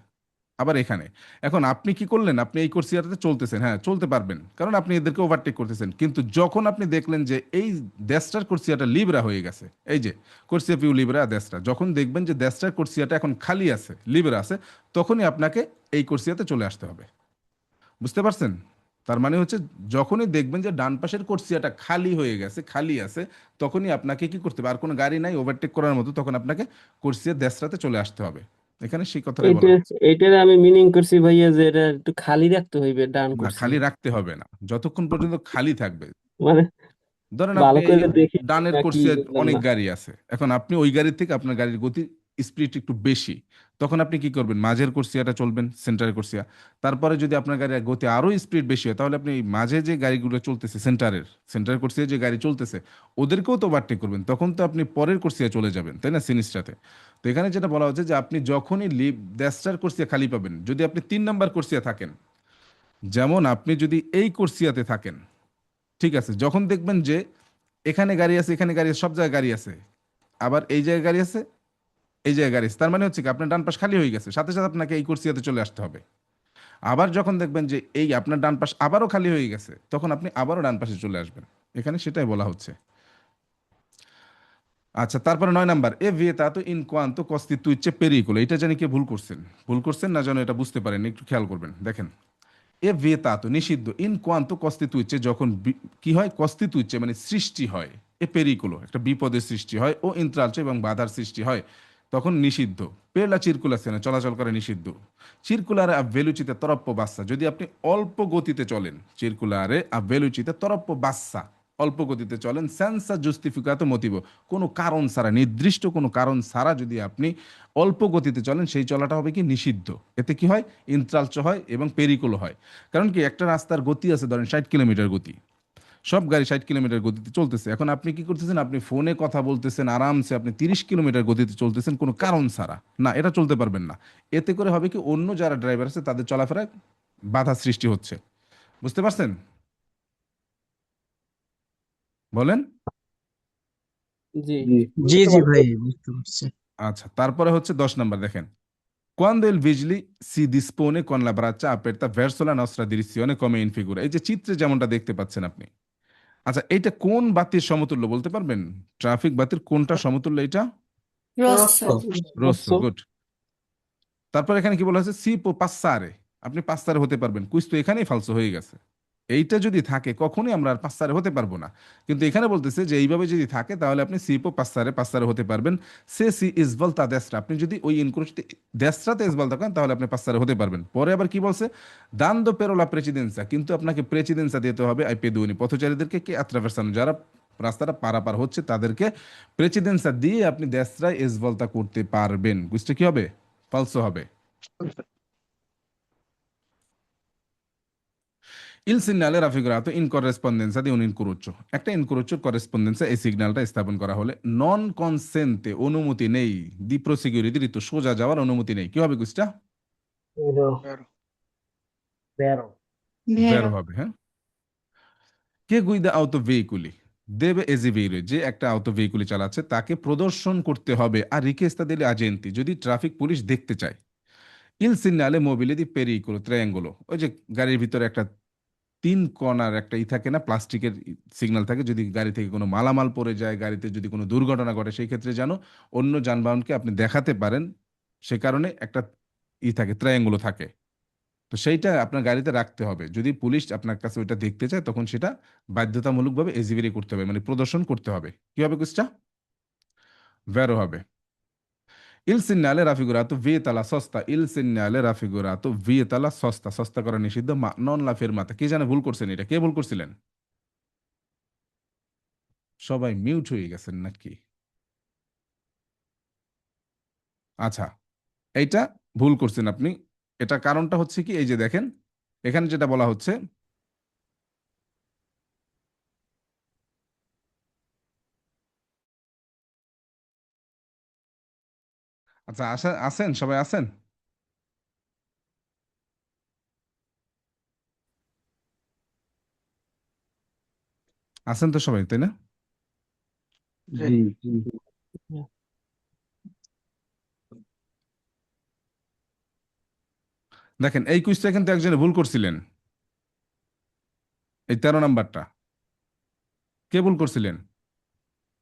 আবার এখানে। এখন আপনি কি করলেন? আপনি এই কোর্সিয়াতে চলতেছেন, হ্যাঁ চলতে পারবেন, কারণ আপনি এদেরকে ওভারটেক করতেছেন। কিন্তু যখন আপনি দেখলেন যে এই দেশটার কোর্সিয়াটা লিবরা হয়ে গেছে, এই যে কোর্সিয়া পিউ লিবরা দেশটা, যখন দেখবেন যে দেশটার কোর্সিয়াটা এখন খালি আছে, লিবরা আছে, তখনই আপনাকে এই কোর্সিয়াতে চলে আসতে হবে। বুঝতে পারছেন? তার মানে হচ্ছে যখনই দেখবেন যে ডান পাশের কোর্সিয়াটা খালি হয়ে গেছে, খালি আছে, তখনই আপনাকে কি করতে হবে? আর কোনো গাড়ি নাই ওভারটেক করার মতো, তখন আপনাকে কোর্সিয়া দেশটাতে চলে আসতে হবে। এখানে সেই কথাটাই বলা এইটা হচ্ছে। এইটার আমি মিনিং করছি ভাইয়া যে এটা একটু খালি রাখতে হইবে ডান না, করছি, খালি রাখতে হবে না, যতক্ষণ পর্যন্ত খালি থাকবে। মানে ধরেন আপনি ভালো এই করে দেখি ডানের নাকি কোর্সে বুঝলাম অনেক না। গাড়ি আছে, এখন আপনি ওই গাড়ির থেকে আপনার গাড়ির গতি স্পিড একটু বেশি, তখন আপনি কি করবেন? মাঝের কোর্সিয়াটা চলবেন, সেন্টারের কোর্সিয়া। তারপরে যদি আপনার গাড়ির গতি আরো স্পিড বেশি হয়, তাহলে আপনি এই মাঝে যে গাড়িগুলো চলতেছে, সেন্টারের কোর্সিয়া যে গাড়ি চলতেছে, ওদেরকেও তো ওভারটেক করবেন, তখন তো আপনি পরের কোর্সিয়া চলে যাবেন, তাই না? সিনিসটাতে। তো এখানে যেটা বলা হচ্ছে যে আপনি যখনই দেশটার কোর্সিয়া খালি পাবেন, যদি আপনি 3 নাম্বার কোর্সিয়া থাকেন, যেমন আপনি যদি এই কোর্সিয়াতে থাকেন, ঠিক আছে, যখন দেখবেন যে এখানে গাড়ি আছে, এখানে গাড়ি আছে, সব জায়গায় গাড়ি আছে, আবার এই জায়গায় গাড়ি আছে, এই জায়গায় গাড়ি আছে, তার মানে হচ্ছে কি আপনার ডান পাশ খালি হয়ে গেছে, সাথে সাথে আপনাকে এই কোর্সিয়াতে চলে আসতে হবে। আবার যখন দেখবেন যে এই আপনার ডান পাশ আবারও খালি হয়ে গেছে, তখন আপনি আবারও ডান পাশে চলে আসবেন। এখানে সেটাই বলা হচ্ছে। আচ্ছা, তারপরে 9 নাম্বার, এ ভিয়েতাতো ইন কোয়ান্তো কস্তিতুইচে পেরিকুলো। এটা জানি কে ভুল করছেন, ভুল করছেন না যেন এটা বুঝতে পারেন, একটু খেয়াল করবেন। দেখেন, এ ভিয়েতাতো নিষিদ্ধ, ইন কোয়ান্তো কস্তিতুইচে, যখন কি হয়? কস্তিতুইচে মানে সৃষ্টি হয়, এ পেরিকুলো একটা বিপদের সৃষ্টি হয়, ও ইন্ত্রালচে এবং বাধার সৃষ্টি হয়, তখন নিষিদ্ধ। পেলা চিরকুলাসিয়ানে, চলাচল করে নিষিদ্ধ। চিরকুলারে আভ্ভেলুচিতে তরপ্প বাচ্চা, যদি আপনি অল্প গতিতে চলেন, চিরকুলারে আভ্ভেলুচিতে তরপ্প বাচ্চা, অল্প গতিতে চলেন, সেন্সা জুস্টিফিকাতো মোটিভো, কোনো কারণ ছাড়া, নির্দিষ্ট কোনো কারণ ছাড়া যদি আপনি অল্প গতিতে চলেন, সেই চলাটা হবে কি? নিষিদ্ধ। এতে কি হয়? ইন্ত্রালচ হয় এবং পেরিকুলো হয়। কারণ কি, একটা রাস্তার গতি আছে ধরেন 60 কিলোমিটার গতি, সব গাড়ি 60 কিলোমিটার গতিতে চলতেছে, এখন আপনি কি করতেছেন? আপনি ফোনে কথা বলতেছেন আরামসে, আপনি 30 কিলোমিটার গতিতে চলতেছেন কোনো কারণ ছাড়া, না, এটা চলতে পারবেন না। এতে করে হবে কি, অন্য যারা ড্রাইভার আছে তাদের চলাফেরায় বাধা সৃষ্টি হচ্ছে। বুঝতে পারছেন? বলেন। জি, জি, জি বুঝতে জি পারছি। ভাই, বুঝতে পারছি। আচ্ছা, তারপরে হচ্ছে 10 নাম্বার, দেখেন, Quando il vigili si dispone con la braccia aperta verso la nostra direzione come in figura। এই যে চিত্রে যেমনটা দেখতে পাচ্ছেন আপনি। আচ্ছা, এইটা কোন বাতির সমতুল্য বলতে পারবেন? ট্রাফিক বাতির কোনটা সমতুল্য এটা? রোস্সো। রোস্সো, গুড। তারপর এখানে কি বলা হয়েছে? সি পো পাসারে, আপনি পাসারে হতে পারবেন। কুইজ তো এখানেই ফালসো হয়ে গেছে। এইটা যদি থাকে কখনোই আমরা আর পাসারে হতে পারবো না, কিন্তু এখানে বলতেছে যে এইভাবে যদি থাকে তাহলে আপনি সিপো পাসারে হতে পারবেন। সে সি ইসবল তা দেশটা, আপনি যদি ওই ইনক্রোচতে দেশটাতে ইসবল থাকেন তাহলে আপনি পাসারে হতে পারবেন। পরে আবার কি বলছে? দান্দো পেরোলা প্রেসিডেন্সা, কিন্তু আপনাকে প্রেসিডেন্সা দিতে হবে আই পেদুনি, পথচারীদেরকে কে আত্রাভার্সানো, যারা রাস্তাটা পারাপার হচ্ছে তাদেরকে প্রেসিডেন্সা দিয়ে আপনি দেশরায় ইসবলতা করতে পারবেন। বুঝতে কি হবে? ফালসো হবে। Il segnale raffigurato in corrispondenza di un incrocio একটা ইনক্রোচোর করেসপন্ডেন্সে এই সিগন্যালটা স্থাপন করা হলে নন কনসেন্টে অনুমতি নেই দি প্রসিকিউরি দিরিত সোজা যাওয়ার অনুমতি নেই কি হবে কুইজটা Vero, Vero. vero. বের ভেরো হবে হ্যাঁ কে গুইদা আউতো ভেহিকুলি দেবে এজিভেইরে যে একটা আউতো ভেহিকুলি চালাচ্ছে তাকে প্রদর্শন করতে হবে আর রিকেস্তা দিলে আজেন্তি যদি ট্রাফিক পুলিশ দেখতে চায় ইল সিগনালে মোবিলে দি পেরিকুলো ট্রায়াঙ্গুলো ওই যে গাড়ির ভিতরে একটা তিন কণার একটা থাকে না প্লাস্টিকের সিগন্যাল থাকে যদি গাড়ি থেকে কোনো মালামাল পড়ে যায় গাড়িতে যদি কোনো দুর্ঘটনা ঘটে সেই ক্ষেত্রে যেন অন্য যানবাহনকে আপনি দেখাতে পারেন সে কারণে একটা থাকে ট্রায়াঙ্গুলো থাকে তো সেইটা আপনার গাড়িতে রাখতে হবে যদি পুলিশ আপনার কাছে ওইটা দেখতে চায় তখন সেটা বাধ্যতামূলকভাবে এজিবিরি করতে হবে মানে প্রদর্শন করতে হবে কি হবে কুচটা ভেরো হবে Il segnale raffigurato vieta la sosta il segnale raffigurato vieta la sosta সস্তা করা নিষিদ্ধ মা নন লা ফেরমাতা কে জানে ভুল করছেন এটা কে ভুল করছিলেন সবাই মিউট হয়ে গেছেন নাকি আচ্ছা এইটা ভুল করছেন আপনি এটা কারণটা হচ্ছে কি এই যে দেখেন এখানে যেটা বলা হচ্ছে আচ্ছা আছেন সবাই আছেন আছেন তো সবাই তাই না জি জি দেখেন এই কুইজটা কিন্তু একজনে ভুল করছিলেন এই 13 নাম্বারটা কে ভুল করছিলেন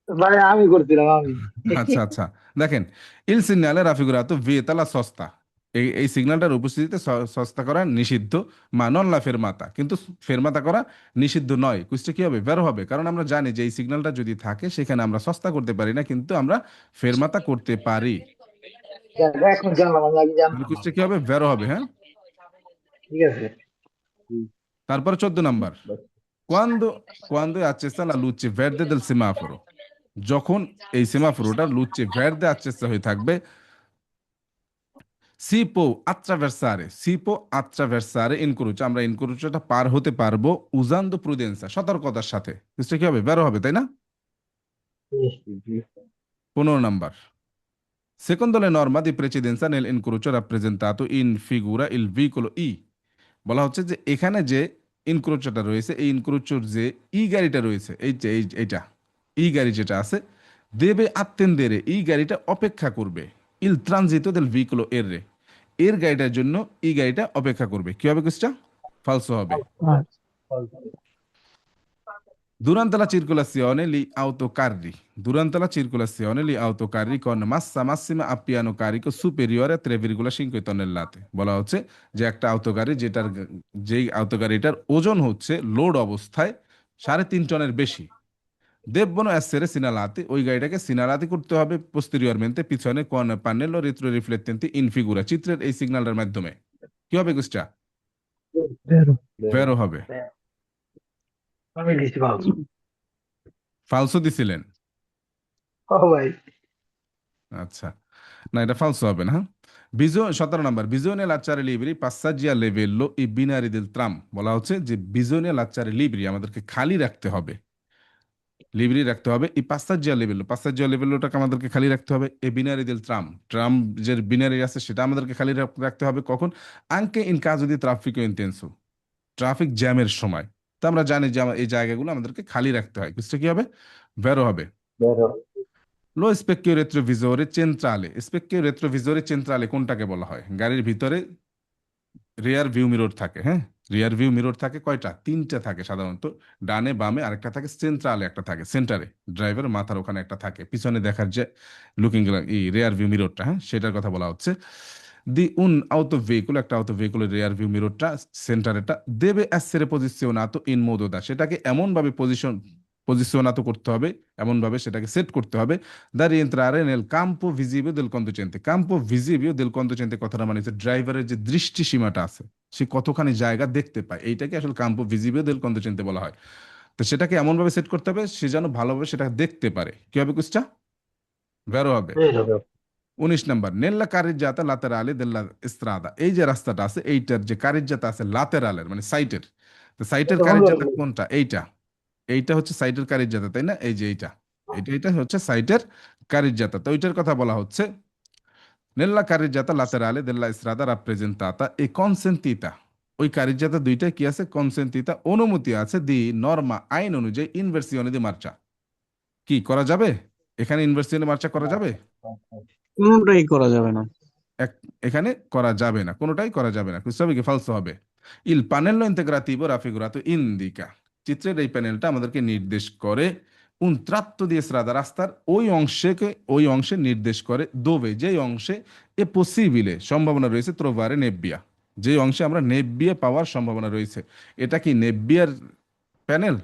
ভাই আমি করছিলাম আমি আচ্ছা আচ্ছা দেখেন ইল সিগনালে রাফিগুরাতো vieta la sosta এই সিগন্যালটার উপস্থিতিতে সস্তা করা নিষিদ্ধ মা নন লা ফেরমাতা কিন্তু ফেরমাতা করা নিষিদ্ধ নয় কুইজটা কি হবে বের হবে কারণ আমরা জানি যে এই সিগন্যালটা যদি থাকে সেখানে আমরা সস্তা করতে পারি না কিন্তু আমরা ফেরমাতা করতে পারি এখন জানলাম আমি আগে তাহলে জানতাম না। কুইজটা কি হবে বের হবে হ্যাঁ ঠিক আছে তারপরে 14 number quando è accesa la luce verde del semaforo যখন এই সেমাফোরটা লুচে ভের্দে accesa হয়ে থাকবে si può attraversare incrocio আমরা ইনক্রোচটা পার হতে পারবো usando prudenza সতর্কতার সাথে বুঝতে কি হবে বের হবে তাই না 15 number secondo le norme di precedenza nell'incrocio rappresentato in figura il vicolo I বলা হচ্ছে যে এখানে যে ইনক্রোচটা রয়েছে এই ইনক্রোচর যে ই গাড়িটা রয়েছে এই যে এইটা ই গাড়ি যেটা আছে দেবে attendere এই গাড়িটা অপেক্ষা করবে il transito del vicolo R এর গাড়িটার জন্য এই গাড়িটা অপেক্ষা করবে কি হবে কোশ্চেন ফালসো হবে durante la circolazione gli autocarri con massa massima a piano carico superiore a 3,5 tonnellate বলা হচ্ছে যে একটা আউটোগাড়ি যেই আউটোগাড়িটার ওজন হচ্ছে লোড অবস্থায় 3.5 টনের বেশি devono essere segnalati ওই গাড়িটাকে সিনালাতি করতে হবে posteriormente পিছনে con pannello retroriflettenti in figura চিত্রের এই সিগন্যালটার মাধ্যমে কি হবে কোশ্চেন ভেরো হবে আমি লিখছি ভালো ফালসো দিছিলেন ও ভাই আচ্ছা না এটা ফালসো হবে না 17 number bisogna lasciare liberi passaggi a livello i binari del tram বলা হচ্ছে যে bisogna lasciare liberi আমাদেরকে খালি রাখতে হবে লিব্রি রাখতে হবে এই passaggi a livelloটাকে আমাদেরকে খালি রাখতে হবে এই binari del tram যে বিনারি আছে সেটা আমাদেরকে খালি রাখতে হবে কখন anche in caso di traffico intenso traffic জ্যামের সময় তো আমরা জানি যে এই জায়গাগুলো আমাদেরকে খালি রাখতে হয় বুঝতে কি হবে ভেরো হবে লো স্পেকিও রেট্রোভিজোরে চেন্ট্রালে কোনটাকে বলা হয় গাড়ির ভিতরে রিয়ার ভিউ মিরর থাকে হ্যাঁ রিয়ার ভিউ মিরর থাকে কয়টা 3টা থাকে সাধারণত ডানে বামে আরেকটা থাকে সেন্ট্রালে একটা থাকে সেন্টারে ড্রাইভার মাথার ওখানে একটা থাকে পিছনে দেখার যে লুকিং রিয়ার ভিউ মিররটা হ্যাঁ সেটার কথা বলা হচ্ছে di un autoveicolo একটা autoveicolo rear view mirrorটা সেন্টারেটা deve essere posizionato in modo da সেটাকে এমন ভাবে posizionato করতে হবে এমন ভাবে সেটাকে সেট করতে হবে da rientrare nel campo visivo del conducente campo visivo del conducente কথাটা মানে হচ্ছে ড্রাইভারের যে দৃষ্টি সীমাটা আছে সে কতখানি জায়গা দেখতে পায় এইটাকে আসলে campo visivo del conducente বলা হয় তো সেটাকে এমন ভাবে সেট করতে হবে সে যেন ভালোভাবে সেটা দেখতে পারে কি হবে কুস্টা ভেরো হবে 19 নাম্বার নেল্লা কারিজ্জাতা লাতেরালে দেল্লা স্ত্রাদা এই যে রাস্তাটা আছে এইটার যে কারিজ্জাতা আছে লাতেরালের মানে সাইটের তো সাইটের এটা ভুল কারিজ্জাতা বলবো। কোনটা? এইটা। এইটা হচ্ছে সাইটের কারিজ্জাতা, তাই না? এই যে এইটা, এটা হচ্ছে সাইটের কারিজ্জাতা। তো ওইটার কথা বলা হচ্ছে nella carreggiata laterale della strada rappresentata e consentita. ওই কারিজ্জাতা দুইটা কি আছে? কনসেন্টিতা, অনুমতি আছে, দি নর্মা, আইন অনুযায়ী, ইনভার্সিওনে দি মার্চা। কি করা যাবে এখানে? ইনভার্সিওনে মার্চা করা যাবে? কোনোটাই করা যাবে না। এখানে করা যাবে না, কোনোটাই করা যাবে না। questo হবে কি falso হবে। il pannello integrativo raffigurato indica, চিত্রের এই প্যানেলটা আমাদেরকে নির্দেশ করে un tratto di strada, রাস্তার ওই অংশে নির্দেশ করে dove, যেই অংশে এ পসিবিলে, সম্ভাবনা রয়েছে trovare nebbia, যেই অংশে আমরা নেব্বিয়া পাওয়ার সম্ভাবনা রয়েছে। এটা কি নেব্বিয়ার প্যানেল?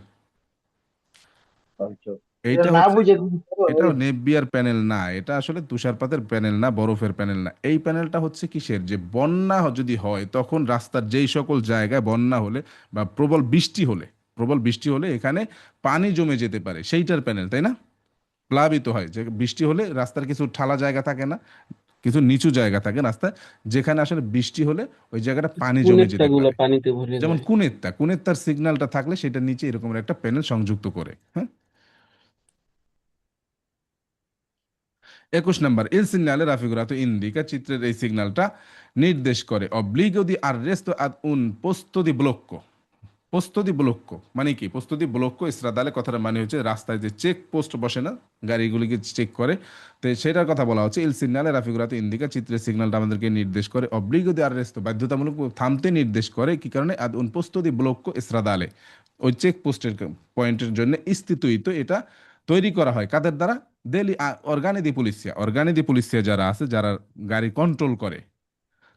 এটা এইটা না হচ্ছে, বুঝে তুমি করো, এটা ওই নেব্বিয়ার প্যানেল না, এটা আসলে তুষারপাতের প্যানেল না, বরফের প্যানেল না। এই প্যানেলটা হচ্ছে কিসের? যে বন্যা যদি হয় তখন রাস্তার যেই সকল জায়গায় বন্যা হলে বা প্রবল বৃষ্টি হলে এখানে পানি জমে যেতে পারে, সেইটার প্যানেল, তাই না? প্লাবিত হয়, যে বৃষ্টি হলে রাস্তার কিছু ঠালা জায়গা থাকে না, কিছু নিচু জায়গা থাকে রাস্তায়, যেখানে আসলে বৃষ্টি হলে ওই জায়গাটা পানি জমে কুনেরটা যেতে গুলা পারে। পানিতে ভরে যেমন যায়। কুনেত্তার সিগন্যালটা থাকলে সেটা নিচে এরকম একটা প্যানেল সংযুক্ত করে। হ্যাঁ, 21 number, il segnale raffigurato indica, চিত্রের এই সিগন্যালটা নির্দেশ করে obbligo di arresto ad un posto di blocco। Posto দি ব্লক্কো মানে কি? পোস্তো দি ব্লক্কো ইসরাদালে কথাটা মানে হচ্ছে রাস্তায় যে চেক পোস্ট বসে না, গাড়িগুলিকে চেক করে, তো সেটার কথা বলা হচ্ছে ইল সিগনালে রাফিগুরাতো ইন্দিকা, চিত্রের সিগন্যালটা আমাদেরকে নির্দেশ করে অব্লিগো দি আররেস্তো, বাধ্যতামূলক থামতে নির্দেশ করে। কি কারণে? আদ উন পোস্তো দি ব্লক্কো ইসরাদালে, ওই চেক পোস্টের পয়েন্টের জন্য স্থিত এটা তৈরি করা হয় কাদের দ্বারা? দেলি অর্গানি দি পুলিশিয়া যারা আছে, যারা গাড়ি কন্ট্রোল করে,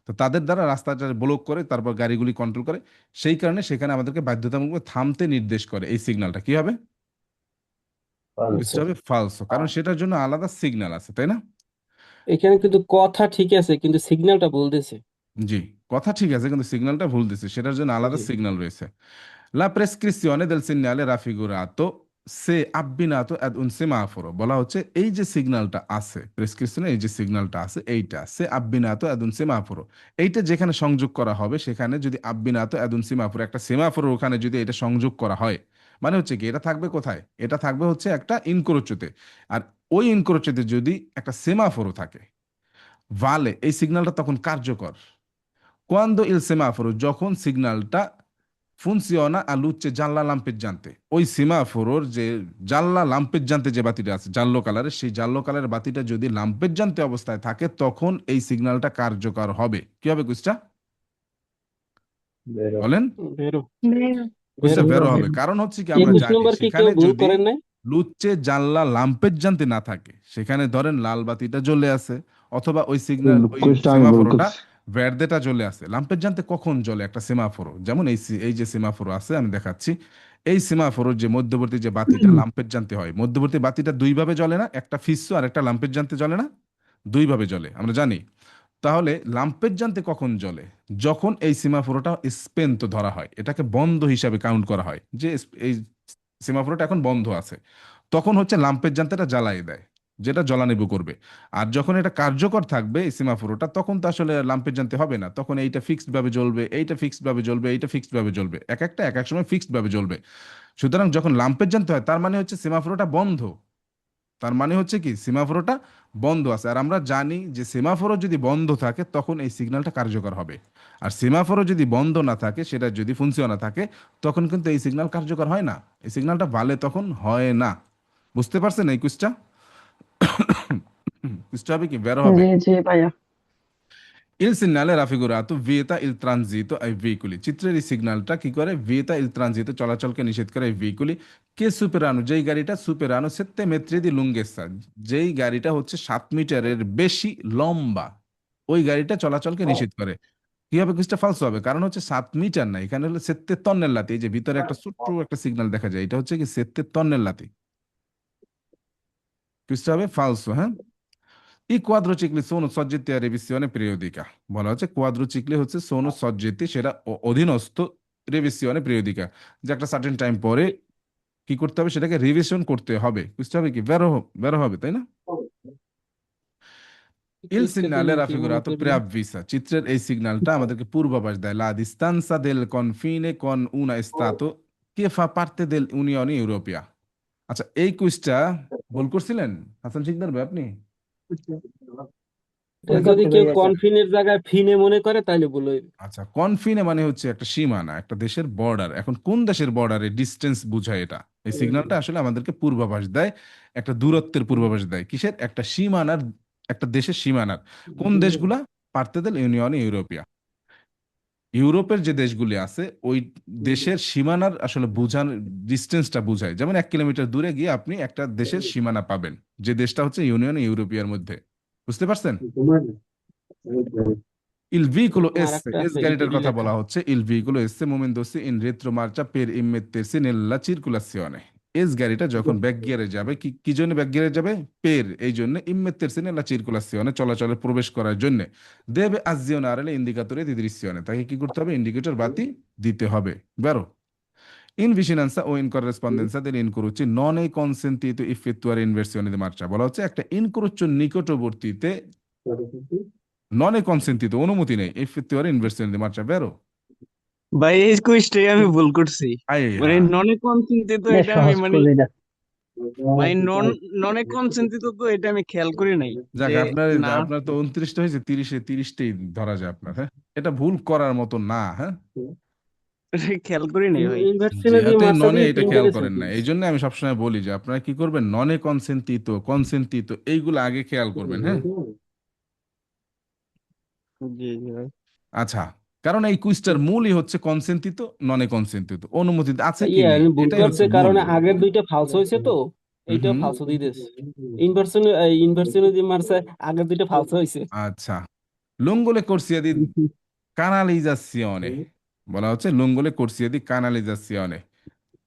তো তাদের দ্বারা রাস্তাটা ব্লক করে তারপর গাড়িগুলি কন্ট্রোল করে। সেই কারণে সেখানে আমাদেরকে বাধ্যতামূলক থামতে নির্দেশ করে। এই সিগন্যালটা কি হবে? আচ্ছা, হবে ফালসো, কারণ সেটার জন্য আলাদা সিগন্যাল আছে, তাই না? এখানে কিন্তু কথা ঠিক আছে কিন্তু সিগন্যালটা বলতেছে। জি, কথা ঠিক আছে কিন্তু সিগন্যালটা ভুল দিচ্ছে, সেটার জন্য আলাদা জি। সিগন্যাল রয়েছে। La prescrizione del segnale raffigurato se abbinato ad un semaforo, বলা হচ্ছে এই যে সিগন্যালটা আছে, প্রেসক্রিপশনে এই যে সিগন্যালটা আছে এইটা সে আব্বিনাতো ad un semaforo, এইটা যেখানে সংযোগ করা হবে সেখানে যদি আব্বিনাতো ad un semaforo, একটা সেমাফোর ওখানে যদি এটা সংযোগ করা হয়, মানে হচ্ছে কি এটা থাকবে কোথায়? এটা থাকবে হচ্ছে একটা ইনক্রোচোতে। আর ওই ইনক্রোচোতে যদি একটা সেমাফোরও থাকে, ভালে এই সিগন্যালটা তখন কার্যকর। কোয়ান্দো ইল সেমাফোরো, যখন সিগন্যালটা ফুনসিওনা আলুচ্ছে জানলা লাম্পেজ্জান্তে, ওই সেমাফোরোর যে জানলা লাম্পেজ্জান্তে যে বাতিটা আছে জাল্লো কালারের, সেই জাল্লো কালারের বাতিটা যদি লাম্পেজ্জান্তে অবস্থায় থাকে তখন এই সিগন্যালটা কার্যকর হবে। কি হবে কুইজটা? বলেন। বেরো কুইজটা বেরো বেরো হবে, কারণ হচ্ছে কি আমরা 21 জানি নম্বর কি কেউ সেখানে ভুল যদি করেন নাই? লুচ্চে জানলা লাম্পেজ্জান্তে না থাকে, সেখানে ধরেন লাল বাতিটা জ্বলে আছে অথবা ওই সিগন্যাল ওই সেমাফোরোটা ভের্দেটা জ্বলে আছে। লাম্পেজ্জান্তে কখন জ্বলে একটা সেমাফোরো? যেমন এই যে সেমাফোরো আছে আমি দেখাচ্ছি, এই সেমাফোরোর যে মধ্যবর্তী যে বাতিটা লাম্পেজ্জান্তে হয়, মধ্যবর্তী বাতিটা দুই ভাবে জ্বলে না, একটা ফিসো আর একটা লাম্পেজ্জান্তে জ্বলে না, দুই ভাবে জ্বলে আমরা জানি। তাহলে লাম্পেজ্জান্তে কখন জ্বলে? যখন এই সেমাফোরোটা স্পেন্তো ধরা হয়, এটাকে বন্ধ হিসাবে কাউন্ট করা হয়, যে এই সেমাফোরটা এখন বন্ধ আছে, তখন হচ্ছে লাম্পের জানতেটা জ্বালাই দেয়, যেটা জ্বলানিবু করবে। আর যখন এটা কার্যকর থাকবে এই সেমাফোরটা, তখন তো আসলে লাম্পের জানতে হবে না, তখন এইটা ফিক্সড ভাবে জ্বলবে, এইটা ফিক্সড ভাবে জ্বলবে, এইটা ফিক্সড ভাবে জ্বলবে, এক একটা এক এক সময় ফিক্সড ভাবে জ্বলবে। সুতরাং যখন লাম্পের জানতে হয় তার মানে হচ্ছে সেমাফোরটা বন্ধ, তার মানে হচ্ছে কি সেমাফোরটা বন্ধ আছে। আর আমরা জানি যে সেমাফোরও যদি বন্ধ থাকে তখন এই সিগন্যালটা কার্যকর হবে। আর সেমাফোরও যদি বন্ধ না থাকে, সেটা যদি ফুনসিও না থাকে, তখন কিন্তু এই সিগন্যাল কার্যকর হয় না, এই সিগন্যালটা ভালে তখন হয় না। বুঝতে পারছেন এই কুইজটা? কুইজটা হবে কি বেরো হবে। জি ভাইয়া। Il segnale raffigurato vieta il transito ai veicoli, চিত্রের এই সিগন্যালটা কি করে? vieta il transito, চলাচলকে নিষেধ করে, এই veicoli che superano, যেই গাড়িটা superano 7 metri di lunghezza, যেই গাড়িটা হচ্ছে 7 মিটারের বেশি লম্বা, ওই গাড়িটা চলাচলকে নিষেধ করে। কি হবে? কুইজটা ফালসো হবে, কারণ হচ্ছে 7 মিটার না, এখানে হলো 7 তন্নেল্লাতি। এই যে ভিতরে একটা ছোট্ট একটা সিগন্যাল দেখা যায়, এটা হচ্ছে কি 7 তন্নেল্লাতি। কুইজটা হবে ফালসো। হ্যাঁ, I quadrocicli sono soggetti a revisione periodica, বলা হচ্ছে কোয়াদ্রোচিকলি হচ্ছে সোনো সজ্জেতি, সেটা অধীনস্থ রিভিশনে পিরিয়ডিকা, যে একটা সার্টেন টাইম পরে কি করতে হবে? সেটাকে রিভিশন করতে হবে। বুঝতে হবে কি বেরো হবে, তাই না? Il কুইজটা segnale দিলেন কি মনে raffigurato করি preavvisa চিত্রের এই সিগন্যালটা আমাদেরকে পূর্বাভাস দেয় la distanza del confine con un stato che fa parte dell'Unione Europea। আচ্ছা, এই কুইজটা ভুল করছিলেন হাসান শিকদার ভাই আপনি? যদি কেউ কনফিনের জায়গায় ফিনে মনে করে তাহলে বলো। আচ্ছা, কনফিনে মানে হচ্ছে একটা সীমানা, একটা দেশের বর্ডার। এখন কোন দেশের বর্ডারে ডিস্টেন্স বোঝায় এটা? এই সিগন্যালটা আসলে আমাদেরকে পূর্বাভাস দেয়, একটা দূরত্বের পূর্বাভাস দেয়। কিসের? একটা সীমানার, একটা দেশের সীমানার। কোন দেশগুলা? পার্তে দেল ইউনিয়নে ইউরোপিয়া, ইউরোপের যে দেশগুলি আছে ওই দেশের সীমানার আসলে বুঝান ডিস্টেন্সটা বুঝায়। যেমন 1 কিলোমিটার দূরে গিয়ে আপনি একটা দেশের সীমানা পাবেন, যে দেশটা হচ্ছে ইউনিয়ন ইউরোপিয়ার মধ্যে। বুঝতে পারছেন? Il veicolo আর S, একটা S আছে গাড়িটার ইটালি কথা লেখা। বলা হচ্ছে। Il veicolo S muovendosi in retromarcia per immettersi nella circolazione। S গাড়িটা যখন ব্যাক গিয়ারে যাবে, কি কি জন্য ব্যাক গিয়ারে যাবে? পের, এই জন্য ইমমেত্তেরসি নেলা চিরকুলাসিওনে, চলাচলে প্রবেশ করার জন্য। দেবে azionare le indicatori di direzione, তাকে কি করতে হবে? ইন্ডিকেটর বাতি দিতে হবে। বেরো in vicinanza o in corrispondenza dell'incrocio non è consentito effettuare inversione di marcia। বলা হচ্ছে একটা ইনক্রোচের নিকটবর্তীতে নন এ কনসেন্টিত, অনুমতি নেই effettuare inversione di marcia। বেরো ভাই এই কুইজটাই আমি ভুল করছি। আই মানে হ্যাঁ, নন কনসেন্ট্রেট তো এটা আমি সহজ মানে কুইজ এটা। মানে নন কনসেন্ট্রেট তো এটা আমি খেয়াল করি নাই যাক যে আপনার, না আপনার তো 29টা হয়েছে, 30টাই ধরা যায় আপনার। হ্যাঁ, এটা ভুল করার মতো না। হ্যাঁ, খেয়াল করি নাই ভাই। ইনভার্সনে দিয়ে যেহেতু মার্চা ননে দিয়ে এটা তিনটা খেয়াল গেছে করেন কি? না, এই জন্য আমি সবসময় বলি যে আপনারা কি করবেন, ননে কনসেন্টিত কনসেন্টিত এইগুলো আগে খেয়াল করবেন। হ্যাঁ, জি জি ভাই। আচ্ছা, কারণ এই কুইজটার মূলই হচ্ছে কনসেন্টিত ননে কনসেন্টিত, অনুমতি আছে কি ইয়া নেই, ভুল এটাই করছে হচ্ছে মূল। কারণ আগের দুইটা ফালস হয়েছে তো, এইটাও হুম, ফালস দিয়ে দিয়েছে। ইনভার্সনে দিয়ে মারছে, আগের দুইটা ফালস হয়েছে। আচ্ছা, লুঙ্গোলে corsia di canalizzazione, বলা হচ্ছে লুঙ্গোলে corsia di canalizzazione,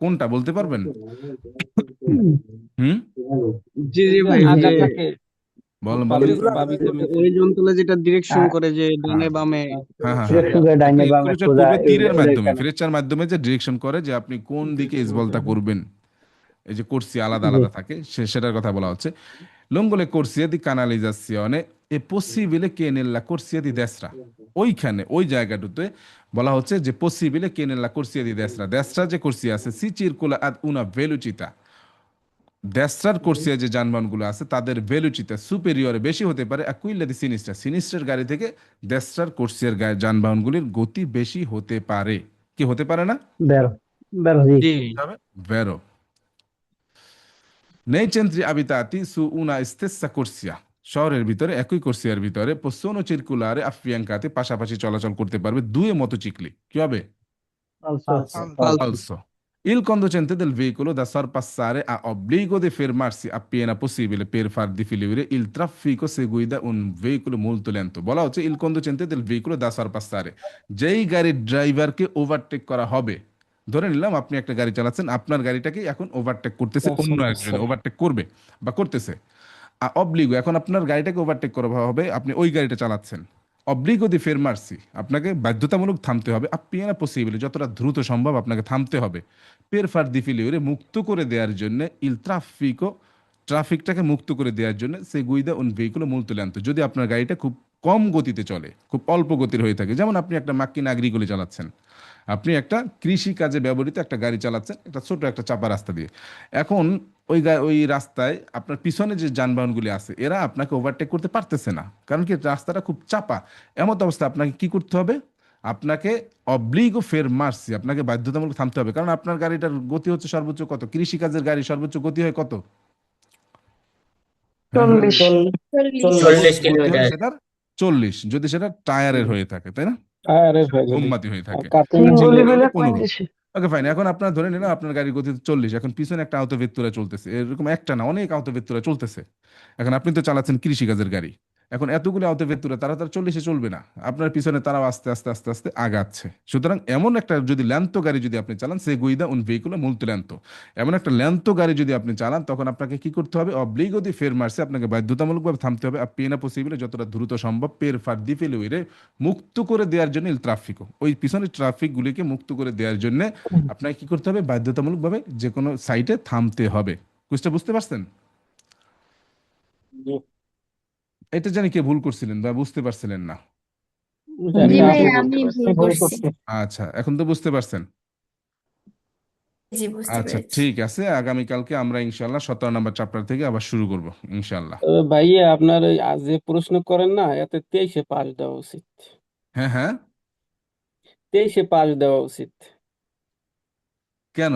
কোনটা বলতে পারবেন? হুম, জি জি এই যে ভাই ওই যে আগা থাকে বলেন বলেন। বাবি ওই অঞ্চলে যেটা ডিরেকশন করে যে ডানে বামে। হ্যাঁ হ্যাঁ হ্যাঁ, ডিরেকশন করে একটা ডাইনে বামে ইনক্রোচের সোজা পূর্বে তীরের এইগুলো মাধ্যমে, এখানে। ফ্লেচার মাধ্যমে যে ডিরেকশন করে যে আপনি কোন দিকে ইস বলটা করবেন, এই যে কোর্সি আলাদা জি আলাদা থাকে, সেটার কথা বলা হচ্ছে। লঙ্গলে corsia di canalizzazione è possibile che nella corsia di destra, ওইখানে ওই জায়গাটাতে বলা হচ্ছে যে possibile che nella corsia di destra, destra যে corsia আছে si circola ad una velocità, দেশরার কোর্সিয়া যে যানবাহনগুলো আছে তাদের ভেলোচিতা সুপেরিয়রে বেশি হতে পারে অ্যাকুইলা দি সিনিস্টার, সিনিস্টার গাড়ি থেকে দেশরার কোর্সিয়ার যানবাহনগুলির গতি বেশি হতে পারে। কি হতে পারে না? বেরো বেরো জি। জি ভেরো nei centri abitati su una stessa corsia, শহরের ভিতরে একই কোর্সিয়ার ভিতরে possono circolare affiancati, পাশাপাশি চলাচল করতে পারবে দুই মোটরসাইকেল। কি হবে? Also Also, il conducente del veicolo da sorpassare ha obbligo di fermarsi appena possibile per far defluire il traffico se guida un veicolo molto lento। বলা হচ্ছে il conducente del veicolo da sorpassare, যেই গাড়ির ড্রাইভারকে overtake করা হবে। ধরে নিলাম আপনি একটা গাড়ি চালাচ্ছেন, আপনার গাড়িটাকে এখন ওভারটেক করতেছে অন্য একজন, ওভারটেক করবে বা করতেছে। অব্লিগো, এখন আপনার গাড়িটাকে ওভারটেক করা হবে, আপনি ওই গাড়িটা চালাচ্ছেন। অব্লিগো দি ফেরমার্সি, আপনাকে বাধ্যতামূলক থামতে হবে। আপিয়ানা পসিবল, যতটা দ্রুত সম্ভব আপনাকে থামতে হবে। পের ফার দি ফিলিউরে, মুক্ত করে দেওয়ার জন্য, ইল ট্রাফিকো, ট্রাফিকটাকে মুক্ত করে দেওয়ার জন্য, সে গুইদা উন ভেহিকুলো মুলতুল্যান্ত, যদি আপনার গাড়িটা খুব কম গতিতে চলে, খুব অল্প গতির হয়ে থাকে, যেমন আপনি একটা মাক্কিনা আগ্রিগুলি চালাচ্ছেন, আপনি একটা কৃষি কাজে ব্যবহৃত একটা গাড়ি চালাচ্ছেন একটা ছোট একটা চাপা রাস্তা দিয়ে। এখন ওই রাস্তায় আপনার পিছনে যে যানবাহনগুলি আছে এরা আপনাকে ওভারটেক করতে পারতেছে না, কারণ কি রাস্তাটা খুব চাপা। এমত অবস্থা আপনাকে কি করতে হবে? আপনাকে অব্লিগো ফের মারছি, আপনাকে বাধ্যতামূলক থামতে হবে, কারণ আপনার গাড়িটার গতি হচ্ছে সর্বোচ্চ কত? কৃষি কাজের গাড়ি সর্বোচ্চ গতি হয় কত? হ্যাঁ, হ্যাঁ, 40 গতি হয় সেটার 40, যদি সেটা টায়ারের হয়ে থাকে, তাই না? আরে ভাই যদি মোমবাতি হয়ে থাকে। কার্টুন সিঙ্গলি হলে 15। ওকে ফাইন, এখন আপনার ধরে নিলাম আপনার গাড়ির গতি 40, এখন পিছনে একটা আওতভেত্তুরা চলতেছে, এরকম একটা না অনেক আওতভেত্তুরা চলতেছে। এখন আপনি তো চালাচ্ছেন কৃষিকাজের গাড়ি, এখন এতগুলো আওতভেত্তুরা তারা তার 40-এ চলবে না, আপনার পিছনে তারাও আস্তে আস্তে আস্তে আস্তে আগাচ্ছে। সুতরাং এমন একটা যদি ল্যান্তো গাড়ি যদি আপনি চালান, সে গুইদা উন ভেহিকুলো মুলতো ল্যান্তো, এমন একটা ল্যান্তো গাড়ি যদি আপনি চালান, তখন আপনাকে কি করতে হবে? অব্লিগো দি ফের মারছে, আপনাকে বাধ্যতামূলকভাবে থামতে হবে। পেনা পসিবলে, যতটা দ্রুত সম্ভব, পের ফার দি ফেলুইরে, মুক্ত করে দেওয়ার জন্য, ইল ট্রাফিকও, ওই পিছনের ট্রাফিকগুলিকে মুক্ত করে দেওয়ার জন্য আপনাকে কি করতে হবে? বাধ্যতামূলকভাবে যে কোনো সাইটে থামতে হবে। কুইজটা বুঝতে পারছেন? এটা জানি কে ভুল করছিলেন বা বুঝতে পারছিলেন না। জানি জি না ভাই আপনি আমি বলতে ভুল ভুল করছি। করছি। আচ্ছা, এখন তো বুঝতে পারছেন। জি বুঝতে আচ্ছা, পেরেছি। ঠিক আছে, আগামীকালকে আমরা ইনশাল্লাহ 17 নম্বর চ্যাপ্টার থেকে আবার শুরু করব ইনশাল্লাহ। ভাইয়া আপনার ওই যে প্রশ্ন করেন না এতে 23-এ পাস দেওয়া উচিত। হ্যাঁ, হ্যাঁ, 23-এ পাস দেওয়া উচিত। কেন?